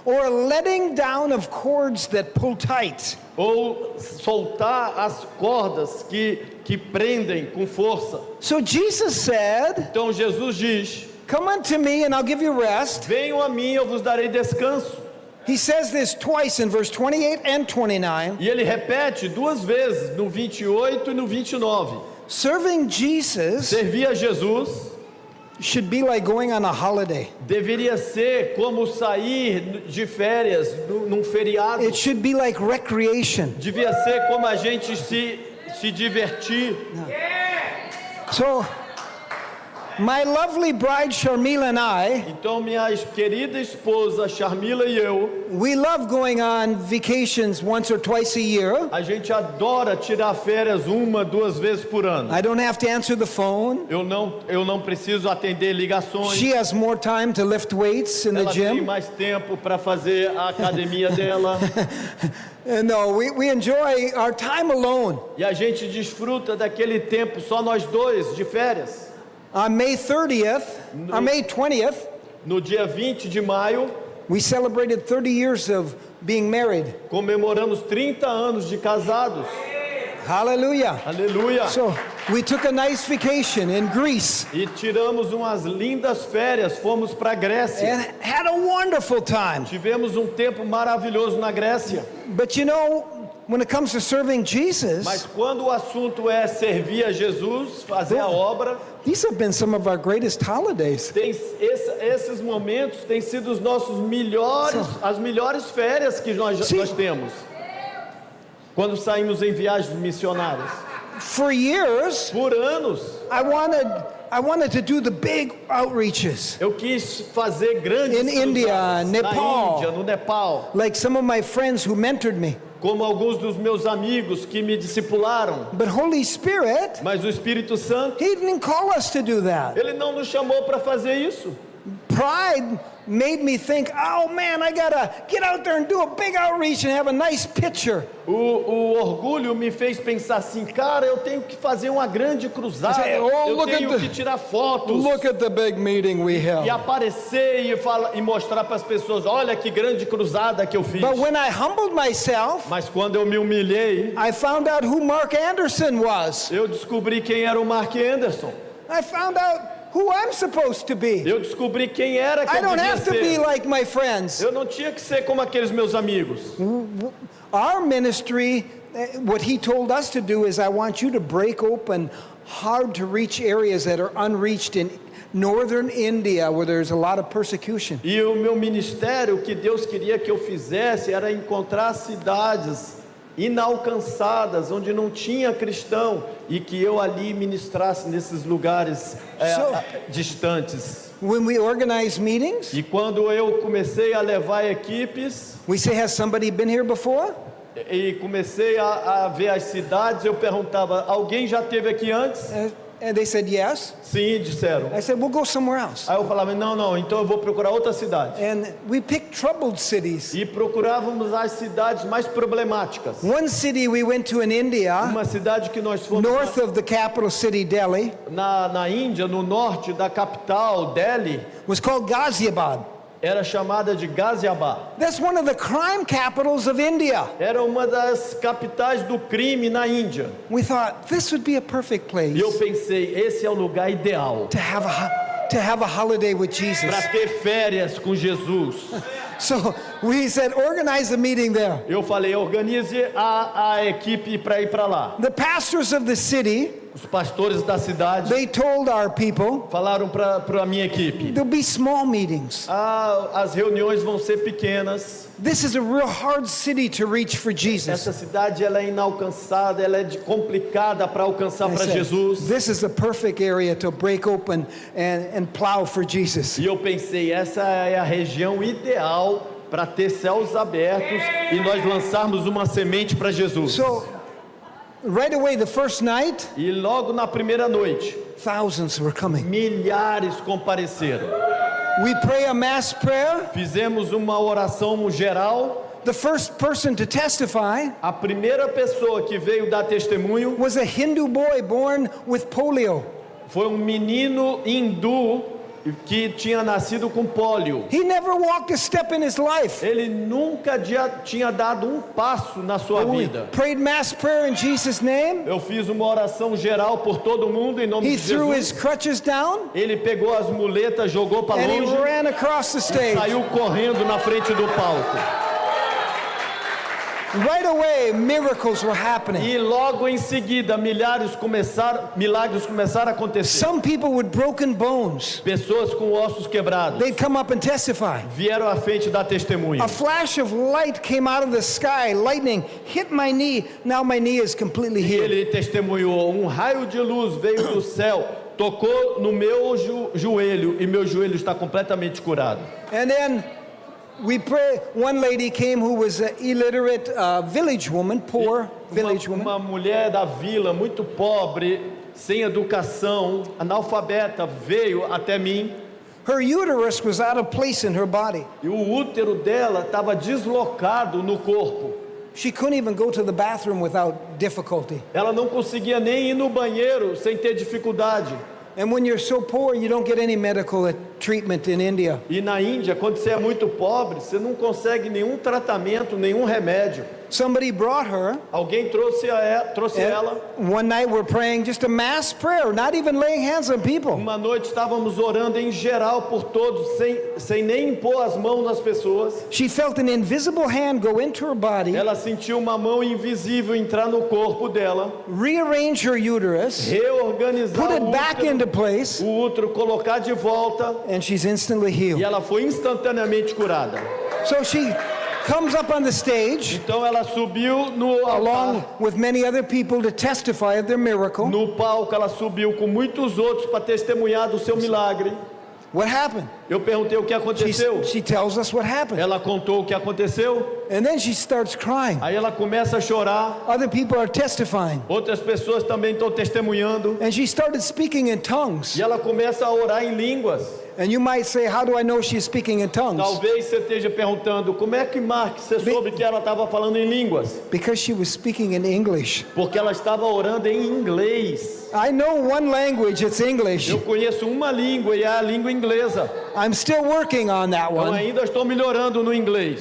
Or a letting down of cords that pull tight. Ou soltar as cordas que prendem com força. So Jesus said, Então Jesus diz: come unto me and I'll give you rest. venham a mim, eu vos darei descanso. He says this twice in verse 28 and 29. E ele repete duas vezes, no 28 e no 29. Serving Jesus Servir a Jesus should be like going on a holiday. deveria ser como sair de férias num feriado. It should be like recreation. Devia ser como a gente se divertir. So, my lovely bride Sharmila and I, Então minha querida esposa Sharmila e eu, we love going on vacations once or twice a year. a gente adora tirar férias uma, duas vezes por ano. I don't have to answer the phone. Eu não preciso atender ligações. She has more time to lift weights in the Ela tem gym. mais tempo para fazer a academia dela. No, we enjoy our time alone. E a gente desfruta daquele tempo só nós dois de férias. On May 30th, on May 20th, No dia 20 de maio, we celebrated 30 years of being married. comemoramos 30 anos de casados. Hallelujah. Aleluia! So, we took a nice vacation in Greece E tiramos umas lindas férias, fomos para a Grécia. and had a wonderful time. Tivemos um tempo maravilhoso na Grécia. But you know, when it comes to serving Mas Jesus, quando o assunto é servir a Jesus, fazer a obra, these have been some of our greatest holidays. esses momentos têm sido os nossos as melhores férias que nós Sim. temos. Quando saímos em viagens missionárias. For years, Por anos, I wanted to do the big outreaches, eu quis fazer grandes In India, cruzadas Nepal. na Índia, no Nepal, like some of my friends who mentored me. como alguns dos meus amigos que me discipularam. But Holy Spirit, Mas o Espírito Santo, He didn't call us to do that. ele não nos chamou para fazer isso. Pride made me think, oh man, I gotta get out there and do a big outreach and have a nice picture. O orgulho me fez pensar assim, cara, eu tenho que fazer uma grande cruzada, Say, oh, eu look tenho at que tirar fotos Look at the big meeting we e held. aparecer e mostrar para as pessoas, olha que grande cruzada que eu fiz. But when I humbled myself, Mas quando eu me humilhei, I found out who Mark Anderson was. eu descobri quem era o Mark Anderson. I found out who I'm supposed to be. Eu descobri quem era que I eu don't podia have to be ser. like my friends. Eu não tinha que ser como aqueles meus amigos. Our ministry, what he told us to do is, I want you to break open hard to reach areas that are unreached in northern India where there's a lot of persecution. E o meu ministério, o que Deus queria que eu fizesse era encontrar cidades inalcançadas, onde não tinha cristão, e que eu ali ministrasse nesses lugares distantes. When we organize meetings, E quando eu comecei a levar equipes we say, has somebody been here before? e comecei a ver as cidades, eu perguntava, alguém já esteve aqui antes? And they said yes. Sim, disseram. I said, we'll go somewhere else. Aí eu falava, não, então eu vou procurar outra cidade. And we picked troubled cities. E procurávamos as cidades mais problemáticas. One city we went to in India, Uma cidade que nós fomos north of the capital city, Delhi, na Índia, no norte da capital, Delhi, was called Ghaziabad. era chamada de Ghaziabad. That's one of the crime capitals of India. Era uma das capitais do crime na Índia. We thought this would be a perfect place E eu pensei, esse é o lugar ideal to have a holiday with Jesus. para ter férias com Jesus. So we said, organize a meeting there. Eu falei, organize a equipe para ir para lá. The pastors of the city, Os pastores da cidade they told our people, falaram para a minha equipe, there'll be small meetings. as reuniões vão ser pequenas. This is a real hard city to reach for Jesus. Essa cidade ela é inalcançada, ela é complicada para alcançar I para said, Jesus. this is the perfect area to break open and plow for Jesus. E eu pensei, essa é a região ideal para ter céus abertos e nós lançarmos uma semente para Jesus. So right away, the first night, E logo na primeira noite, thousands were coming. milhares compareceram. We pray a mass prayer. Fizemos uma oração geral. The first person to testify A primeira pessoa que veio dar testemunho was a Hindu boy born with polio. foi um menino hindu que tinha nascido com pólio. He never walked a step in his life. Ele nunca tinha dado um passo na sua We vida. prayed mass prayer in Jesus' name. Eu fiz uma oração geral por todo mundo em nome He de threw his Jesus. crutches down Ele pegou as muletas, jogou para and he longe ran across the e stage. saiu correndo na frente do palco. Right away, miracles were happening. E logo em seguida, milagres começaram a acontecer. Some people with broken bones, Pessoas com ossos quebrados they'd come up and testify. vieram à frente dar testemunho. A flash of light came out of the sky, lightning hit my knee. Now my knee is completely E healed. ele testemunhou, um raio de luz veio do céu, tocou no meu joelho e meu joelho está completamente curado. And then we pray. One lady came who was an illiterate village woman, poor village woman. Uma mulher da vila, muito pobre, sem educação, analfabeta, veio até mim Her uterus was out of place in her body. e o útero dela estava deslocado no corpo. She couldn't even go to the bathroom without difficulty. Ela não conseguia nem ir no banheiro sem ter dificuldade. And when you're so poor, you don't get any medical treatment in India. E na Índia, quando você é muito pobre, você não consegue nenhum tratamento, nenhum remédio. Somebody brought her. Alguém trouxe ela. One night we're praying just a mass prayer, not even laying hands on people. Uma noite estávamos orando em geral por todos, sem nem impor as mãos nas pessoas. She felt an invisible hand go into her body, Ela sentiu uma mão invisível entrar no corpo dela, rearrange her uterus, reorganizar put it back into place, o útero, colocar de volta, and she's instantly e healed. ela foi instantaneamente curada. So she comes up on the stage Então ela subiu no along altar, with many other people to testify of their miracle. no palco ela subiu com muitos outros para testemunhar do seu milagre. What happened? Eu perguntei o que aconteceu. She tells us what happened. Ela contou o que aconteceu. And then she starts crying. Aí ela começa a chorar. Other people are testifying. Outras pessoas também estão testemunhando. And she started speaking in tongues. E ela começa a orar em línguas. And you might say, how do I know she's speaking in tongues? Talvez você esteja perguntando, como é que Mark, você soube que ela estava falando em línguas? Because she was speaking in English. Porque ela estava orando em inglês. I know one language, it's English. Eu conheço uma língua e é a língua inglesa. I'm still working on that Eu one, ainda estou melhorando no inglês.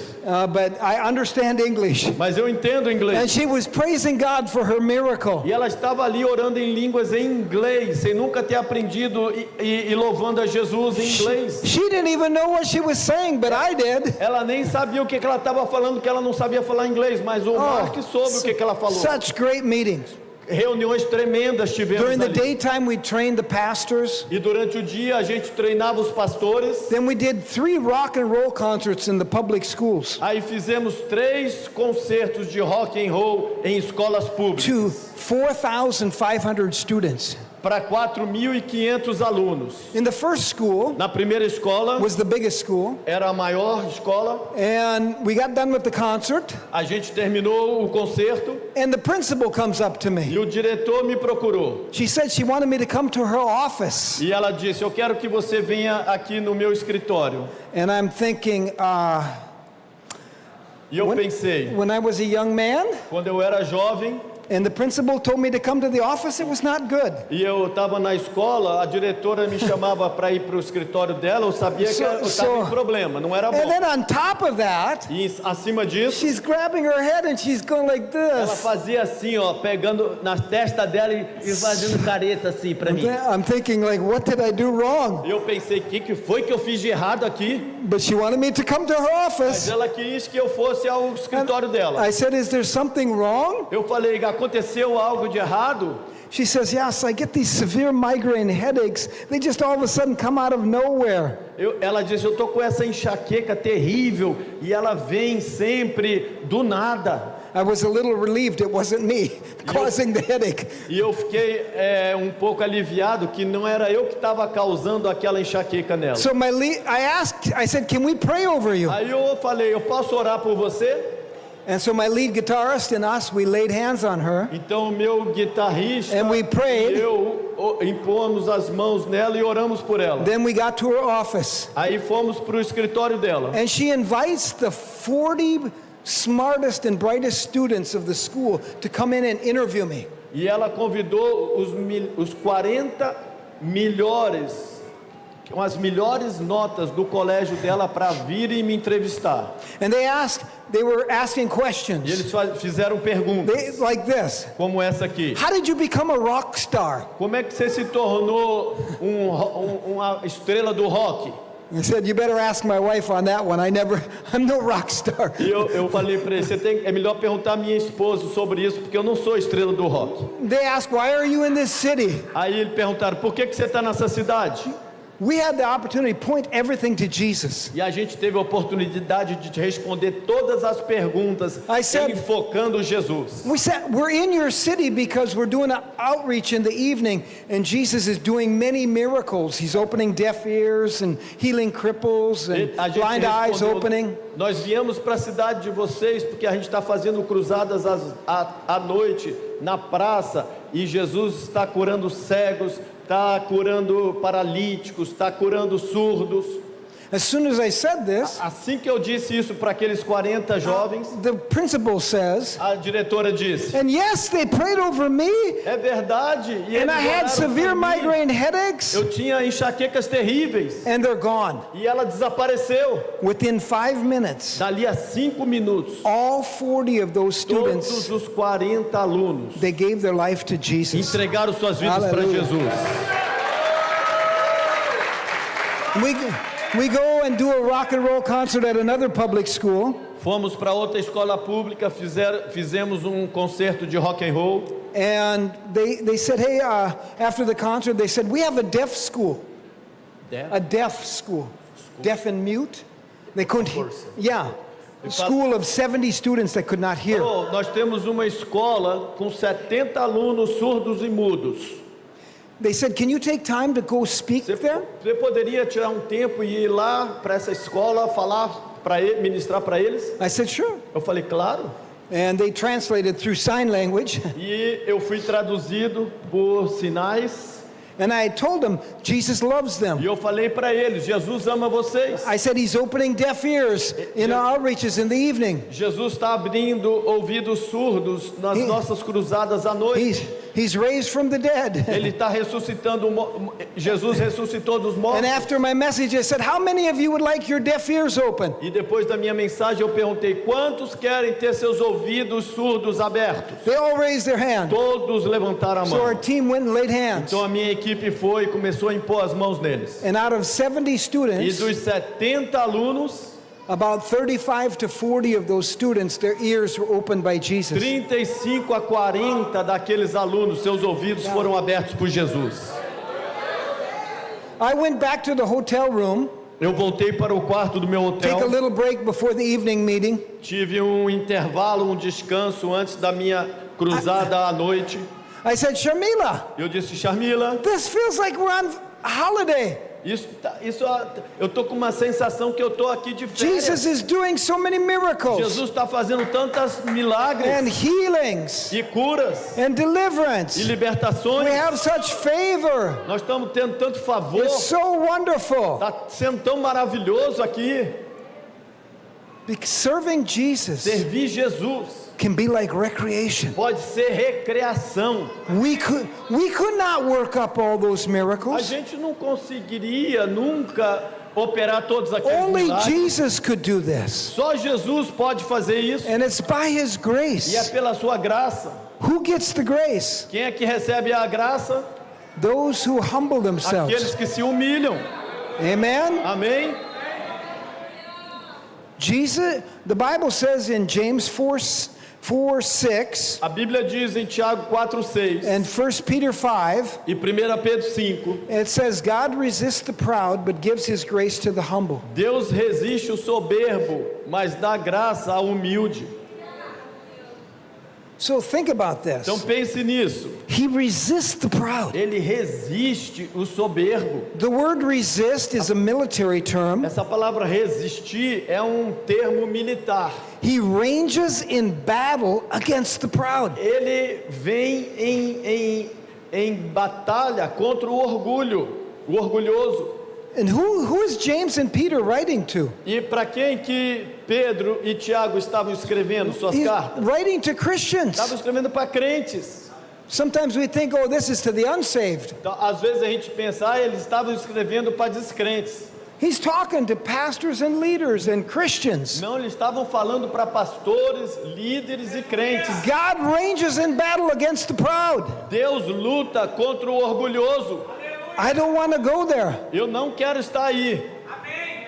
but I understand English. Mas eu entendo And inglês. she was praising God for her miracle. E ela estava ali orando em línguas em inglês, sem nunca ter aprendido e louvando a Jesus em inglês. She didn't even know what she was saying, but I did. Ela nem sabia o que ela estava falando, que ela não sabia falar inglês, mas o Mark soube o que ela falou. Such great meetings. reuniões tremendas tivemos During the ali. daytime, we trained the pastors. E durante o dia a gente treinava os pastores. Then we did 3 rock and roll concerts in the public schools Aí fizemos 3 concertos de rock and roll em escolas to públicas 4,500 students. para 4.500 alunos. In the first school Na primeira escola, was the biggest school, era a maior escola, and we got done with the concert, a gente terminou o concerto and the principal comes up to e me. o diretor me procurou. She said she wanted me to come to her office, E ela disse, eu quero que você venha aqui no meu escritório. and I'm thinking, E eu pensei, when I was a young man, quando eu era jovem, and the principal told me to come to the office, it was not good. e eu estava na escola, a diretora me chamava para ir para o escritório dela, eu sabia que eu estava em problema, não era bom. And then on top of that, E acima disso, she's grabbing her head and she's going like ela this. fazia assim, ó, pegando na testa dela e fazendo careta assim para mim. I'm thinking like, what did I do wrong? E eu pensei, o que foi que eu fiz de errado aqui? But she wanted me to come to her Mas office. ela quis que eu fosse ao escritório dela. I said, is there something wrong? Eu falei, aconteceu algo de errado? She says, yes, I get these severe migraine headaches. They just all of a sudden come out of nowhere. Ela disse, eu tô com essa enxaqueca terrível e ela vem sempre do nada. I was a little relieved it wasn't me causing the headache. E eu fiquei um pouco aliviado que não era eu que estava causando aquela enxaqueca nela. So I said, can we pray over you? Aí eu falei, eu posso orar por você? And so my lead guitarist and us, we laid hands on her. Então o meu guitarrista And we prayed. e eu impomos as mãos nela e oramos por ela. Then we got to her office. Aí fomos para o escritório dela. And she invites the 40 smartest and brightest students of the school to come in and interview me. E ela convidou os 40 melhores, com as melhores notas do colégio dela para vir e me entrevistar. And they were asking E questions. eles fizeram perguntas, Like this. como essa aqui. How did you become a rock star? Como é que você se tornou uma estrela do rock? I said, you better ask my wife on that one. I'm no rock star. E eu falei para ele, é melhor perguntar à minha esposa sobre isso, porque eu não sou estrela do rock. They asked, why are you in this city? Aí eles perguntaram, por que você está nessa cidade? We had the opportunity to point everything to Jesus. E a gente teve a oportunidade de responder todas as perguntas, I said- enfocando Jesus. We said, we're in your city because we're doing an outreach in the evening, and Jesus is doing many miracles. He's opening deaf ears and healing cripples and A gente blind eyes respondeu, opening. nós viemos para a cidade de vocês porque a gente está fazendo cruzadas à noite na praça e Jesus está curando cegos, está curando paralíticos, está curando surdos. As soon as I said this, Assim que eu disse isso para aqueles 40 jovens, the principal says, a diretora disse, and yes, they prayed over me, é verdade, e and eles I had oraram severe por mim. migraine headaches, Eu tinha enxaquecas terríveis and they're gone. e ela desapareceu. Within 5 minutes, Dali a 5 minutos, all 40 of those todos students, os 40 alunos they gave their life to Jesus. entregaram suas vidas para Aleluia. Jesus. We go and do a rock and roll concert at another public school, Fomos para outra escola pública, fizemos concerto de rock and roll. and they said, hey, after the concert, they said, we have a deaf school. A deaf school. Deaf and mute. They couldn't hear. Yeah. A school of 70 students that could not hear. Oh, nós temos uma escola com 70 alunos surdos e mudos. They said, can you take time to go speak there? Você poderia tirar um tempo e ir lá para essa escola, falar para eles, ministrar para eles? I said, sure. Eu falei, claro. And they translated through sign language. E eu fui traduzido por sinais. And I told them, Jesus loves E them. eu falei para eles, Jesus ama vocês. I said, he's opening deaf ears in our outreaches in the evening. Jesus está abrindo ouvidos surdos nas nossas cruzadas à noite. He's raised from the dead. Ele está ressuscitando, Jesus ressuscitou dos And mortos. after my message, I said, how many of you would like your deaf ears open? E depois da minha mensagem eu perguntei, quantos querem ter seus ouvidos surdos abertos? They all raised their hand. Todos levantaram a So our mão. team went and laid hands. Então a minha equipe foi e começou a impor as mãos neles. And out of 70 E students, dos 70 alunos, About 35 to 40 of those students, their ears were opened by Jesus. 35 a 40 daqueles alunos, seus ouvidos foram abertos por Jesus. I went back to the hotel room, Eu voltei para o quarto do meu take a hotel, little break before the evening meeting. tive um intervalo, um descanso antes da minha cruzada à noite. I said, Sharmila, Eu disse, Sharmila, this feels like we're on holiday. eu tô com uma sensação que eu tô aqui de Jesus férias. is doing so many miracles Jesus está fazendo tantos milagres and healings e curas and e deliverance. libertações. We have such favor. Nós estamos tendo tanto favor. It's so wonderful. Está sendo tão maravilhoso aqui. Serving Jesus Servir Jesus can be like recreation. pode ser recreação. We could not work up all those A miracles. gente não conseguiria nunca operar todos aqueles Only milagres. Jesus could do this. Só Jesus pode fazer isso. And it's by His E é grace. pela sua graça. Who gets the grace? Quem é que recebe a graça? Those who humble themselves. Aqueles que se humilham. Amen? Amém? Jesus, the Bible says in James 4:6 A Bíblia diz em Tiago 4:6 and 1 Peter 5, e 1 Pedro 5, it says, God resists the proud but gives His grace to the humble. Deus resiste o soberbo, mas dá graça ao humilde. So think about this. Então pense nisso. He resists the proud. Ele resiste o soberbo. The word resist is a military term. Essa palavra resistir é um termo militar. He ranges in battle against the proud. Ele vem em batalha contra o orgulho, o orgulhoso. And who is James and Peter writing to? E para quem que Pedro e Tiago estavam escrevendo suas He's cartas? writing to Christians. Estavam escrevendo para crentes. Sometimes we think, oh, this is to the unsaved. Então, às vezes a gente pensa, eles estavam escrevendo para descrentes. He's talking to pastors and leaders and Christians. Não, eles estavam falando para pastores, líderes e crentes. God ranges in battle against the proud. Deus luta contra o orgulhoso. I don't want to go there. Eu não quero estar aí.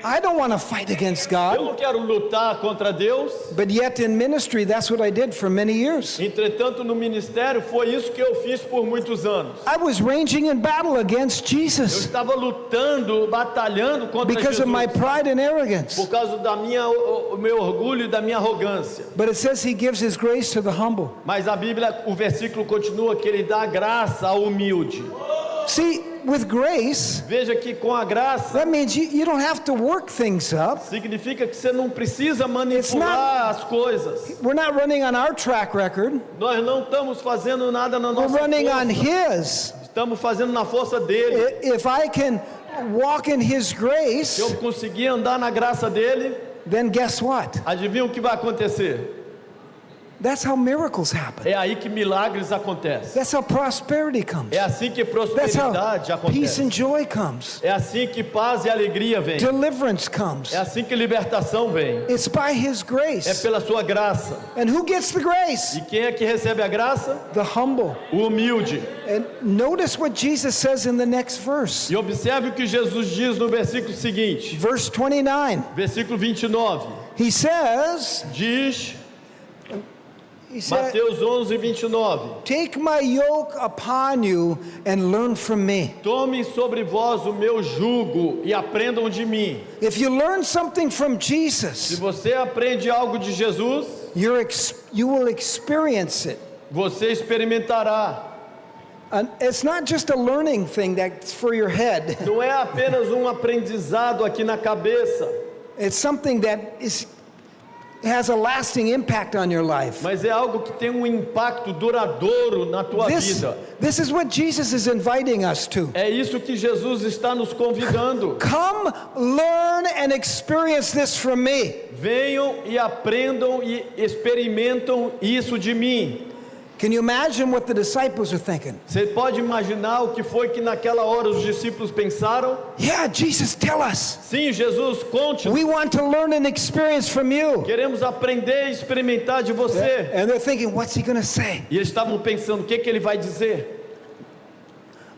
I don't want to fight against Eu God. não quero lutar contra Deus. But yet in ministry, that's what I did for many years. Entretanto, no ministério, foi isso que eu fiz por muitos anos. I was raging in battle against Eu Jesus estava lutando, batalhando contra because Jesus. of my pride and arrogance. Por causa da o meu orgulho e da minha arrogância. But it says He gives His grace to the humble. Mas a Bíblia, o versículo continua que Ele dá graça ao humilde. See, with grace, Veja que com a graça, that means you don't have to work things up. significa que você não precisa manipular as coisas. We're not running on our track record. Nós não estamos fazendo nada na We're nossa running on força. His. Estamos fazendo na força dele. If I can walk in His grace, Se eu conseguir andar na graça dele, then guess what? adivinha o que vai acontecer? That's how miracles happen. É aí que milagres acontecem. That's how prosperity comes. É assim que That's how prosperidade peace acontece. and joy comes. É assim que paz e alegria vêm. Deliverance comes. É assim que libertação vem. It's by His É grace. pela sua graça. And who gets the grace? E quem é que recebe a graça? The humble. O humilde. And notice what Jesus says in the next verse. E observe o que Jesus diz no versículo seguinte. Verse 29. Versículo 29. He says, Diz, Mateus 11, 29. take my yoke upon you and learn from me. Tomem sobre vós o meu jugo e aprendam de mim. If you learn something from Se Jesus, você aprende algo de Jesus, you will experience it. você experimentará. And it's not just a learning thing that's for your head. Não é apenas um aprendizado aqui na cabeça, It's something that has a lasting impact on your life. mas é algo que tem um impacto duradouro na tua vida. This is what Jesus is inviting us to. É isso que Jesus está nos convidando. Come, learn and experience this from me. Venham e aprendam e experimentam isso de mim. Can you imagine what the disciples are thinking? Você pode imaginar o que foi que naquela hora os discípulos pensaram? Yeah, Jesus, tell us. Sim, Jesus, conte. We want to learn and experience from you. Queremos aprender e experimentar de você. And they're thinking, what's He going to say? E eles estavam pensando, o que ele vai dizer?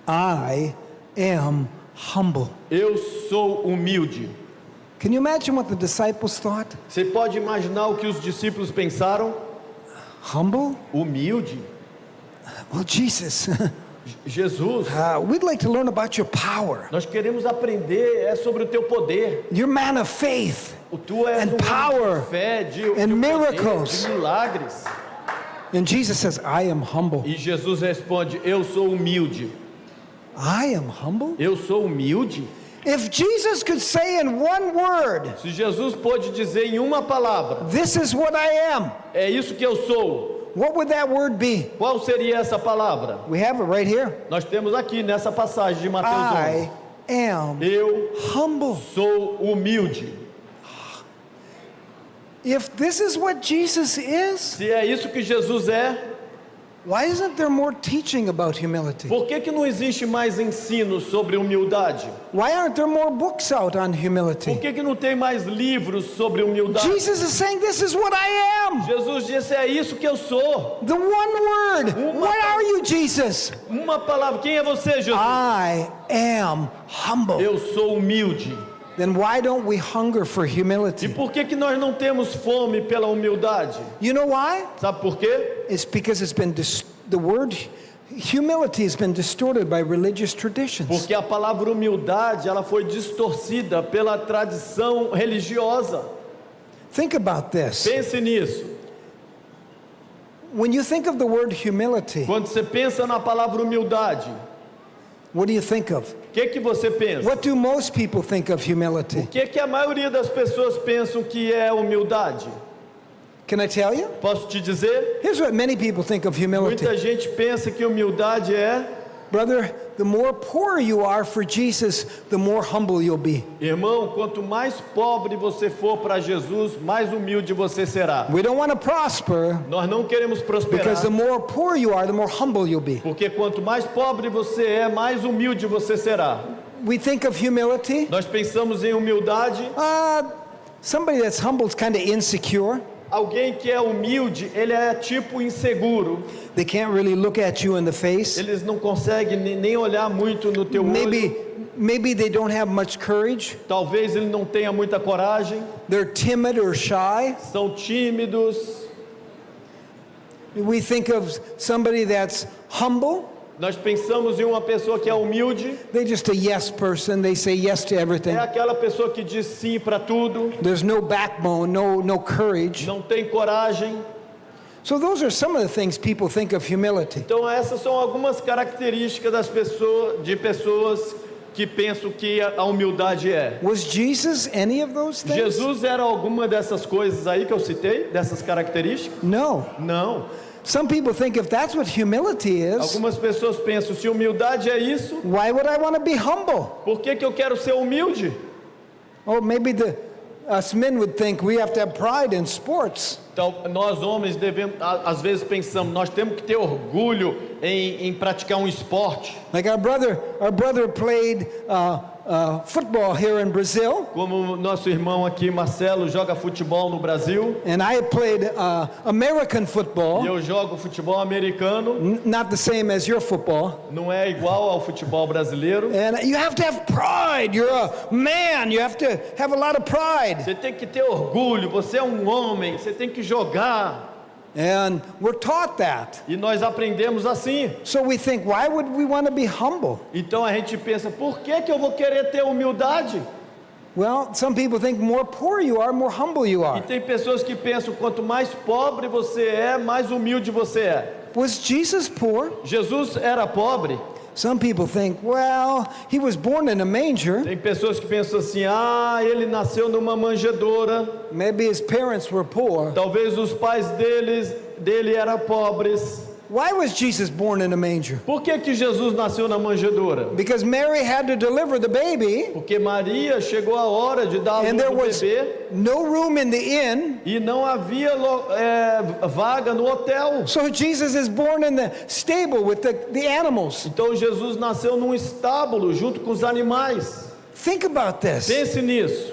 I am humble. Eu sou humilde. Can you imagine what the disciples thought? Você pode imaginar o que os discípulos pensaram? Humble? Humilde. Well, Jesus, Jesus, we'd like to learn about your power. nós queremos aprender sobre o teu poder. You're man of faith Tu és and um power homem de fé, de and poder, miracles. de milagres. And Jesus says, I am humble. E Jesus responde, eu sou humilde. I am humble? Eu sou humilde? If Jesus could say in one word, Se Jesus pôde dizer em uma palavra, this is what I am, é isso que eu sou, what would that word be? qual seria essa palavra? We have it right here. Nós temos aqui nessa passagem de Mateus I am 11. Eu humble. sou humilde. If this is what Jesus is, Se é isso que Jesus é, why isn't there more teaching about humility? por que não existe mais ensino sobre humildade? Why aren't there more books out on Por humility? que não tem mais livros sobre humildade? Jesus is saying, this is what I am. Jesus disse, é isso que eu sou. The one word. What are you, Jesus? Uma palavra, quem é você, Jesus? I am humble. Eu sou humilde. Then why don't we hunger for E humility? por que nós não temos fome pela humildade? You know why? Sabe por quê? It's because it's been the word humility has been distorted by religious traditions. Porque a palavra humildade, ela foi distorcida pela tradição religiosa. Think about this. Pense nisso. When you think of the word humility, Quando você pensa na palavra humildade, what do you think of? o que você pensa? What do most people think of humility? O que a maioria das pessoas pensam que é humildade? Can I tell you? Posso te dizer? Here's what many people think of humility. Muita gente pensa que humildade é, Brother, the more poor you are for Jesus, the more humble you'll be. irmão, quanto mais pobre você for para Jesus, mais humilde você será. We don't want to prosper Nós não queremos prosperar, because the more poor you are, the more humble you'll be. porque quanto mais pobre você é, mais humilde você será. We think of humility. Nós pensamos em humildade. Somebody that's humble is kind of insecure. Alguém que é humilde, ele é tipo inseguro. They can't really look at you in the face. Eles não conseguem nem olhar muito no teu olho. Maybe they don't have much courage. Talvez ele não tenha muita coragem. They're timid or shy. São tímidos. We think of somebody that's humble. Nós pensamos em uma pessoa que é humilde. They're just a yes person. They say yes to everything. É aquela pessoa que diz sim para tudo. There's no backbone, no courage. Não tem coragem. So those are some of the things people think of humility. Então essas são algumas características das pessoas que pensam que a humildade é. Was Jesus any of those things? Jesus era alguma dessas coisas aí que eu citei, dessas características? No. Não. Some people think if that's what humility is, Algumas pessoas pensam, se humildade é isso, why would I want to be humble? por que eu quero ser humilde? Oh, maybe us men would think we have to have pride in sports. Então, nós homens devemos, às vezes pensamos, nós temos que ter orgulho em praticar um esporte. Like our brother played football here in Brazil, Como nosso irmão aqui, Marcelo, joga futebol no Brasil. and I played American E football. eu jogo futebol americano. Not the same as your football. Não é igual ao futebol brasileiro. And you have to have pride. You're a man. You have to have a lot of pride. Você tem que ter orgulho, você é um homem, você tem que jogar. And we're taught that. E nós aprendemos assim. So we think, why would we want to be humble? Então a gente pensa, por que eu vou querer ter humildade? Well, some people think more poor you are, more humble you E are. tem pessoas que pensam, quanto mais pobre você é, mais humilde você é. Was Jesus poor? Jesus era pobre. Some people think, well, he was born in a manger. Tem pessoas que pensam assim, ele nasceu numa manjedoura. Maybe his parents were poor. Talvez os pais dele eram pobres. Why was Jesus born in a manger? Por que Jesus nasceu na manjedoura? Because Mary had to deliver the baby, Porque Maria chegou a hora de dar a and luz there ao was bebê no room in the inn. e não havia vaga no hotel. So Jesus is born in the stable with the animals. Então Jesus nasceu num estábulo junto com os animais. Think about this. Pense nisso.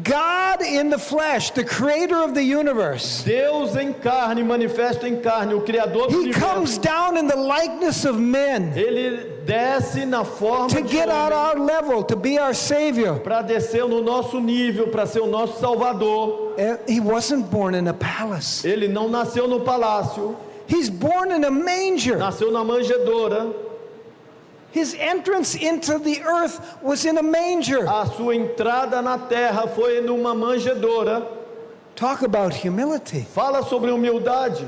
God in the flesh, the creator of the universe. Deus em carne, manifesto em carne, o Criador do He comes universo. down in the likeness of men Ele desce na forma to de get at homem our level, to be our Savior. para descer no nosso nível, para ser o nosso Salvador. He wasn't born in a palace. Ele não nasceu no palácio, He's born in a manger. nasceu na manjedoura. His entrance into the earth was in a manger. A sua entrada na terra foi numa manjedoura. Talk about humility. Fala sobre humildade.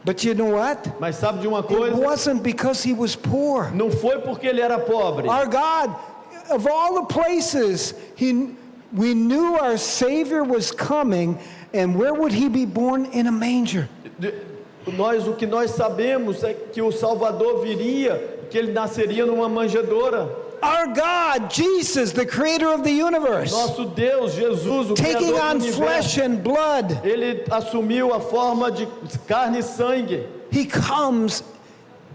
But you know what? Mas sabe de uma It coisa? wasn't because he was poor. Não foi porque ele era pobre. Our God, of all the places, we knew our Savior was coming, and where would he be born? In a manger. O que nós sabemos é que o Salvador viria, que ele nasceria numa manjedoura. Our God, Jesus, the creator of the universe, Nosso Deus, Jesus, o taking Criador on do flesh universo, and blood, ele assumiu a forma de carne e sangue. he comes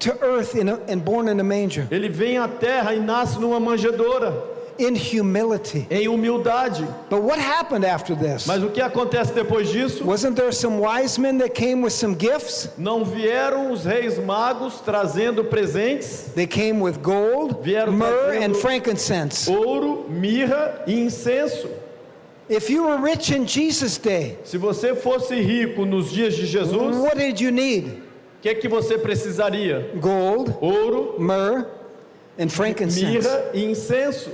to earth and born in a manger. Ele vem à terra e nasce numa manjedoura, In humility. em humildade. But what happened after this? Mas o que acontece depois disso? Wasn't there some wise men that came with some gifts? Não vieram os reis magos trazendo presentes, They came with gold, Vieram myrrh, trazendo- and frankincense. ouro, mirra e incenso. If you were rich in Jesus' day, Se você fosse rico nos dias de Jesus, what did you need? o que você precisaria? Gold, Ouro, myrrh, and frankincense. mirra e incenso.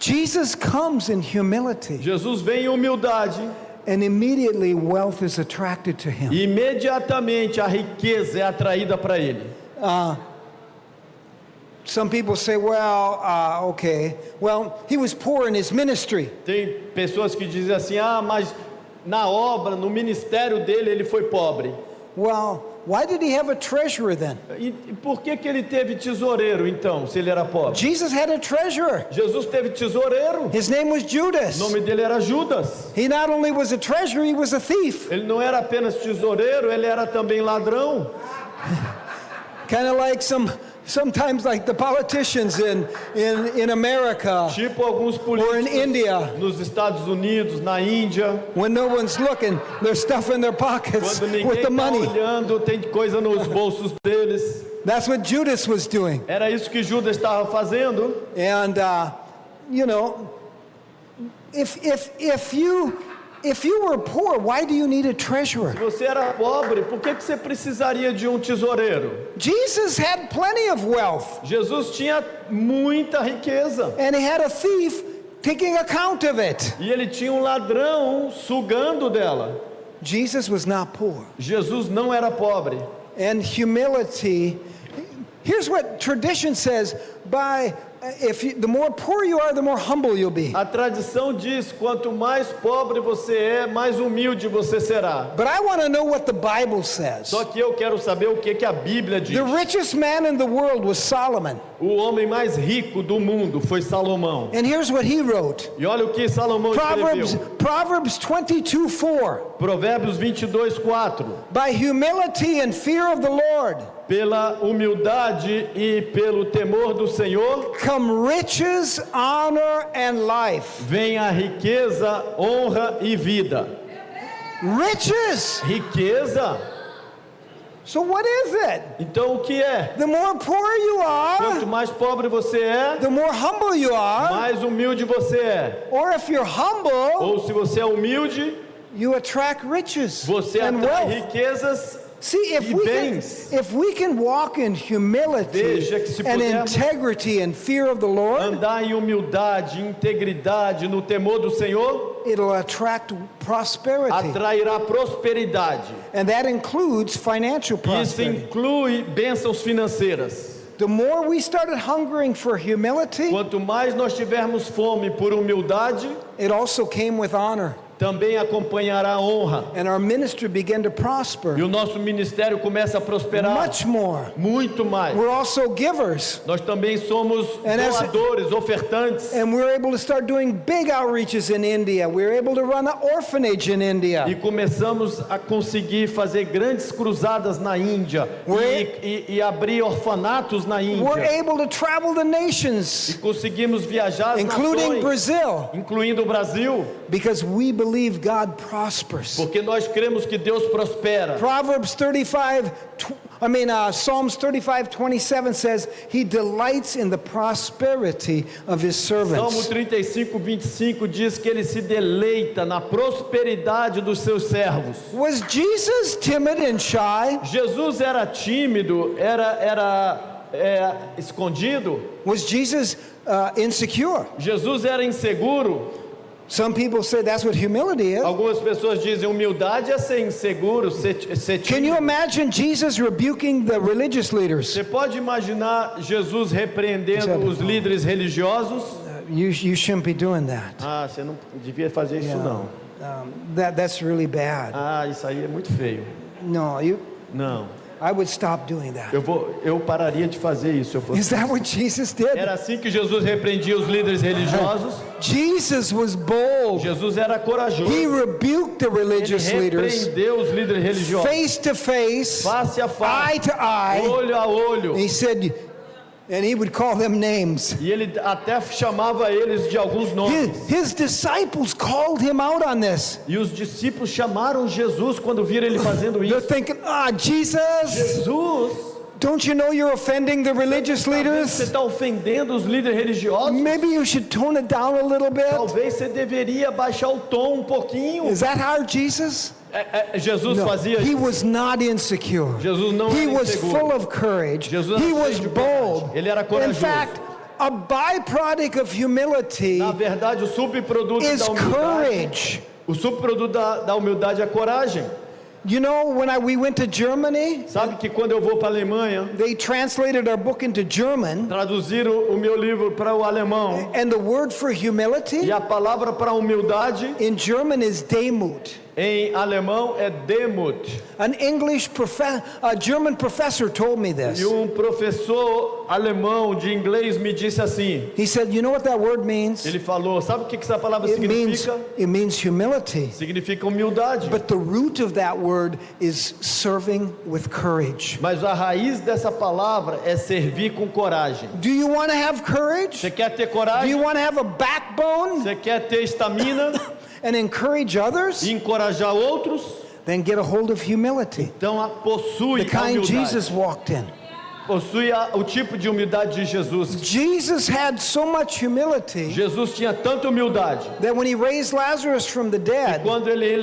Jesus comes in humility, Jesus vem em humildade and immediately wealth is attracted to him. e imediatamente a riqueza é atraída para ele. Some people say, okay, well, he was poor in his ministry. Tem pessoas que dizem assim: mas na obra, no ministério dele, ele foi pobre. Well, why did he have a treasurer then? E por que ele teve tesoureiro então, se ele era pobre? Jesus had a treasurer. Jesus teve tesoureiro. His name was O Judas. nome dele era Judas. He not only was a treasurer, he was a thief. Ele não era apenas tesoureiro, ele era também ladrão. Kind of like sometimes like the politicians in America Tipo alguns or in políticos India. nos Estados Unidos, na Índia. When no one's looking, there's stuff in their pockets Quando ninguém with the está money. olhando, tem coisa nos bolsos deles. That's what Judas was doing. Era isso que Judas estava fazendo. And you know, if you were poor, why do you need a treasurer? Se você era pobre, por que você precisaria de um tesoureiro? Jesus had plenty of wealth, Jesus tinha muita riqueza. and he had a thief taking account of it. E ele tinha um ladrão sugando dela. Jesus was not poor. Jesus não era pobre. And humility, here's what tradition says, the more poor you are, the more humble you'll be. A tradição diz: quanto mais pobre você é, mais humilde você será. But I want to know what the Bible says. Só que eu quero saber o que a Bíblia diz. The richest man in the world was Solomon. O homem mais rico do mundo foi Salomão. And here's what he wrote. E olha o que Salomão escreveu. Proverbs 22:4. Provérbios 22:4. By humility and fear of the Lord Pela humildade e pelo temor do Senhor, come riches, honor, and life. vem a riqueza, honra e vida. Riches! Riqueza? So what is it? Então o que é? The more poor you Quanto are, mais pobre você é, the more humble you are. mais humilde você é. Or if you're humble, Ou se você é humilde, you attract riches você and atrai wealth. riquezas. See, e bens. if we can walk in humility Veja que se and pudermos integrity and fear of the Lord, Andar em humildade, integridade, no temor do Senhor, it'll attract prosperity. atrairá prosperidade. And that includes financial Isso prosperity. inclui bênçãos financeiras. The more we started hungering for humility, Quanto mais nós tivermos fome por humildade, it also came with honor. também acompanhará a honra. And our ministry began to E prosper o nosso ministério começa a prosperar much more. muito mais. We're also givers. Nós também somos And as- doadores, ofertantes. And we're able to start doing big outreaches in India. We're able to run an orphanage in E India. começamos a conseguir fazer grandes cruzadas na Índia e abrir orfanatos na We're Índia. able to travel the E nations, conseguimos viajar as including nações, Brazil, incluindo o Brasil, because we believe God prospers. porque nós cremos que Deus prospera. Proverbs 35, Psalms 35:27 says, He delights in the prosperity of His Salmo servants. 35:25 diz que ele se deleita na prosperidade dos seus servos. Was Jesus timid and shy? Jesus era tímido, era escondido. Was Jesus insecure? Jesus era inseguro. Some people say that's what humility is. Algumas pessoas dizem humildade é ser inseguro, ser Can you tímido. imagine Jesus rebuking the religious leaders? Você pode imaginar Jesus repreendendo Sabe- os líderes religiosos? You shouldn't be doing that. Ah, você não devia fazer isso não. That's really bad. Ah, isso aí é muito feio. No, Não. I would stop doing that. Eu pararia de fazer isso se eu fosse. Is that what Jesus did? Era assim que Jesus repreendia os líderes religiosos. Jesus was bold. Jesus era corajoso. He rebuked the Ele religious leaders repreendeu os líderes religiosos. face to face, Face a face, eye to eye. olho a olho. He said, and he would call them names. E ele até chamava eles de alguns nomes. His disciples called him out on this. E os discípulos chamaram Jesus quando viram ele fazendo They're isso. thinking, Jesus, Jesus, don't you know you're offending the religious você leaders? está ofendendo os líderes religiosos? Maybe you should tone it down a little bit. Talvez você deveria baixar o tom um pouquinho. Is that how Jesus? Jesus fazia He isso. was not insecure. Jesus não He era was inseguro. full of courage. Jesus He era was cheio de bold. coragem. Ele era In corajoso. fact, a byproduct of humility Na verdade, o subproduto is da humildade, courage. o subproduto da humildade é coragem. You know, when we went to Germany, Sabe que quando eu vou para a Alemanha, they translated our book into German, traduziram o meu livro para o alemão, and the word for humility e a palavra para humildade in German is Demut. em alemão é Demut. An a German professor told me this. E professor alemão de inglês me disse assim, He said, you know what that word means? ele falou, sabe o que essa palavra It significa? means humility. Significa humildade. But the root of that word is serving with courage. Mas a raiz dessa palavra é servir com coragem. Do you want to have courage? Você quer ter Do coragem? you want to have a backbone Você quer ter estamina and encourage others? e encorajar outros? Then get a hold of humility. Então possui The a kind humildade. Jesus walked in. Possui o tipo de humildade de Jesus. Jesus had so much humility Jesus tinha tanta humildade. that when he raised Lazarus from the dead, Quando ele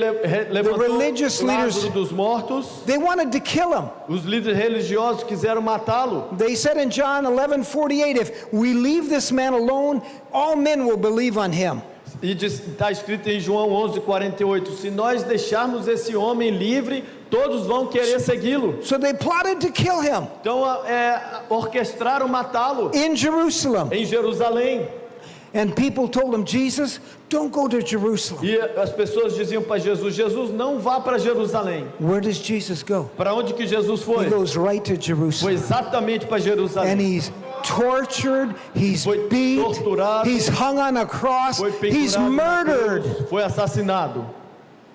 levantou religious leaders- Lázaro dos mortos, they wanted to kill him. os líderes religiosos quiseram matá-lo. They said in John 11:48, if we leave this man alone, all men will believe on him. E está escrito em João 11:48, se nós deixarmos esse homem livre, todos vão querer segui-lo. So they plotted to kill him Então orquestraram matá-lo in Jerusalem. em Jerusalém. And people told him, Jesus, don't go to Jerusalem. E as pessoas diziam para Jesus, Jesus, não vá para Jerusalém. Where does Jesus go? Para onde que Jesus He foi? goes right to Foi Jerusalem. exatamente para And Jerusalém. he's tortured, he's Foi beat, torturado, he's hung on a cross, Foi he's pendurado na murdered. cruz, foi assassinado.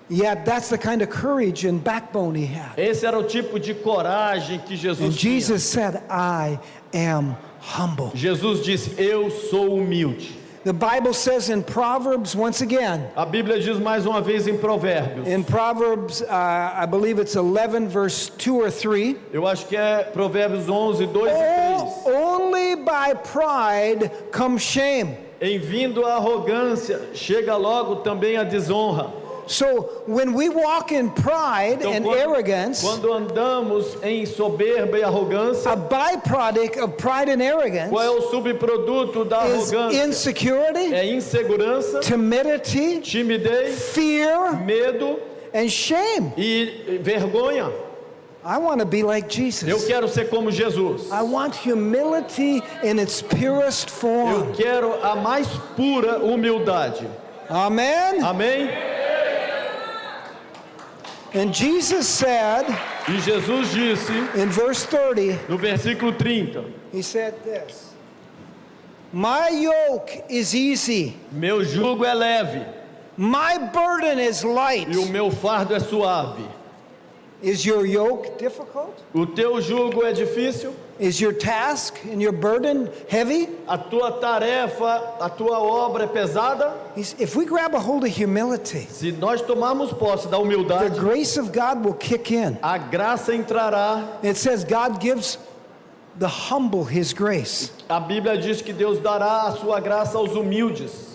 Yet that's the kind of courage and backbone he had. Esse era o tipo de coragem que And Jesus tinha. Jesus said, I am humble. Jesus disse, eu sou humilde. The Bible says in Proverbs, once again, A Bíblia diz mais uma vez em Provérbios. in Proverbs, I believe it's 11, verse 2 or 3, Eu acho que é Provérbios 11, 2 e 3. only by pride comes shame. Em vindo a arrogância, chega logo também a desonra. So when we walk in pride Então, and arrogance, quando andamos em soberba e arrogância, a byproduct of pride and arrogance qual é o subproduto da is arrogância? insecurity, É insegurança, timidity, timidez, fear, medo and shame. e vergonha. I want to be like Eu Jesus. quero ser como Jesus. I want humility in its purest Eu form. quero a mais pura humildade. Amen. Amém? And Jesus said E Jesus disse, in verse 30, no versículo 30, he said this, my yoke is easy, meu jugo é leve my burden is light. e o meu fardo é suave. Is your yoke difficult? O teu jugo é difícil? Is your task and your burden heavy? A tua tarefa, a tua obra é pesada? If we grab a hold of humility, Se nós tomarmos posse da the humildade, grace of God will kick in. a graça entrará. It says God gives the humble his grace. A Bíblia diz que Deus dará a sua graça aos humildes.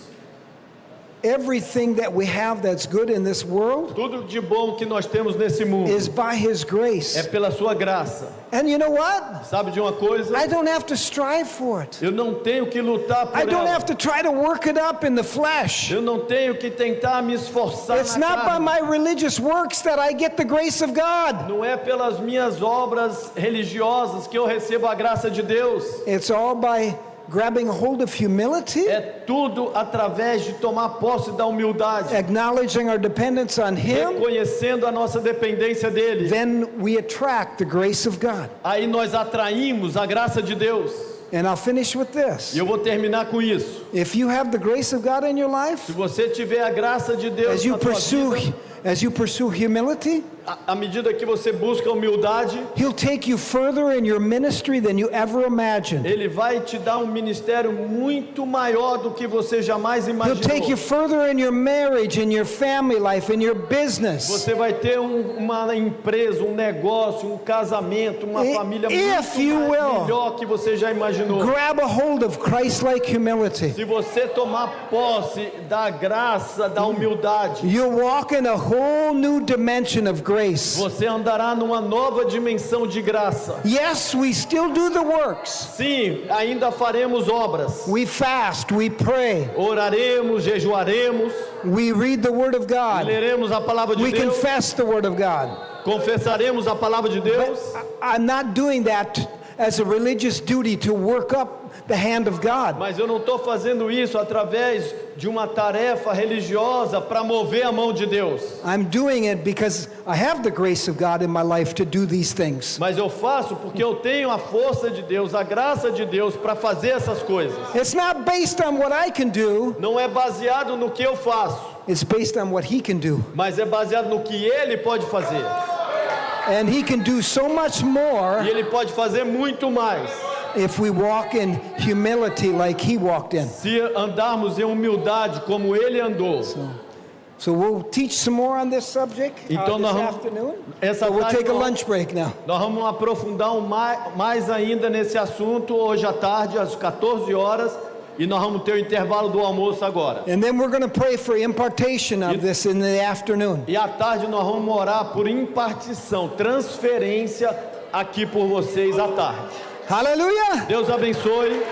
Everything that we have that's good in this world Tudo de bom que nós temos nesse mundo is by his grace. é pela sua graça. And you know what? Sabe de uma coisa? I don't have to strive for it. Eu não tenho que lutar por I don't ela. have to try to work it up in the flesh. Eu não tenho que tentar me esforçar It's na not by carne. my religious works that I get the grace of God. Não é pelas minhas obras religiosas que eu recebo a graça de Deus. It's all by grabbing a hold of humility, É tudo através de tomar posse da humildade, acknowledging our dependence on him, reconhecendo a nossa dependência dele. then we attract the grace of God. Aí nós atraímos a graça de Deus. And I'll finish with this. E eu vou terminar com isso. If you have the grace of God in your life, Se você tiver a graça de Deus as you na tua vida, pursue humility, à medida que você busca a humildade, he'll take you further in your ministry than you ever imagined. Ele vai te dar ministério muito maior do que você jamais He'll imaginou. take you further in your marriage, in your family life, in your business. Você vai ter uma empresa, negócio, casamento, uma família If muito you will. melhor que você já imaginou. Grab a hold of Christ-like humility. Se você tomar posse da graça, da humildade, You'll walk in a whole new dimension of grace. você andará numa nova dimensão de graça. Yes, we still do the works. Sim, ainda faremos obras. We fast, we pray, Oraremos, jejuaremos, we read the Word of God, leremos a palavra de we Deus, confess the Word of God. confessaremos a palavra de Deus. I'm not doing that as a religious duty to work up the hand of God. Mas eu não estou fazendo isso através de uma tarefa religiosa para mover a mão de Deus. I'm doing it because I have the grace of God in my life to do these things. Mas eu faço porque eu tenho a força de Deus, a graça de Deus para fazer essas coisas. It's not based on what I can do, Não é baseado no que eu faço, it's based on what He can do. mas é baseado no que Ele pode fazer. And He can do so much more E Ele pode fazer muito mais if we walk in humility like He walked in. se andarmos em humildade como Ele andou. So we'll teach some more on this subject Então this nós vamos- afternoon. essa But we'll tarde take a nós- lunch break now. Nós vamos aprofundar mais ainda nesse assunto hoje à tarde, às 14 horas, e nós vamos ter o intervalo do almoço agora. And then we're going to pray for impartation of this in the afternoon. E à tarde nós vamos orar por impartição, transferência aqui por vocês à tarde. Hallelujah! Deus abençoe.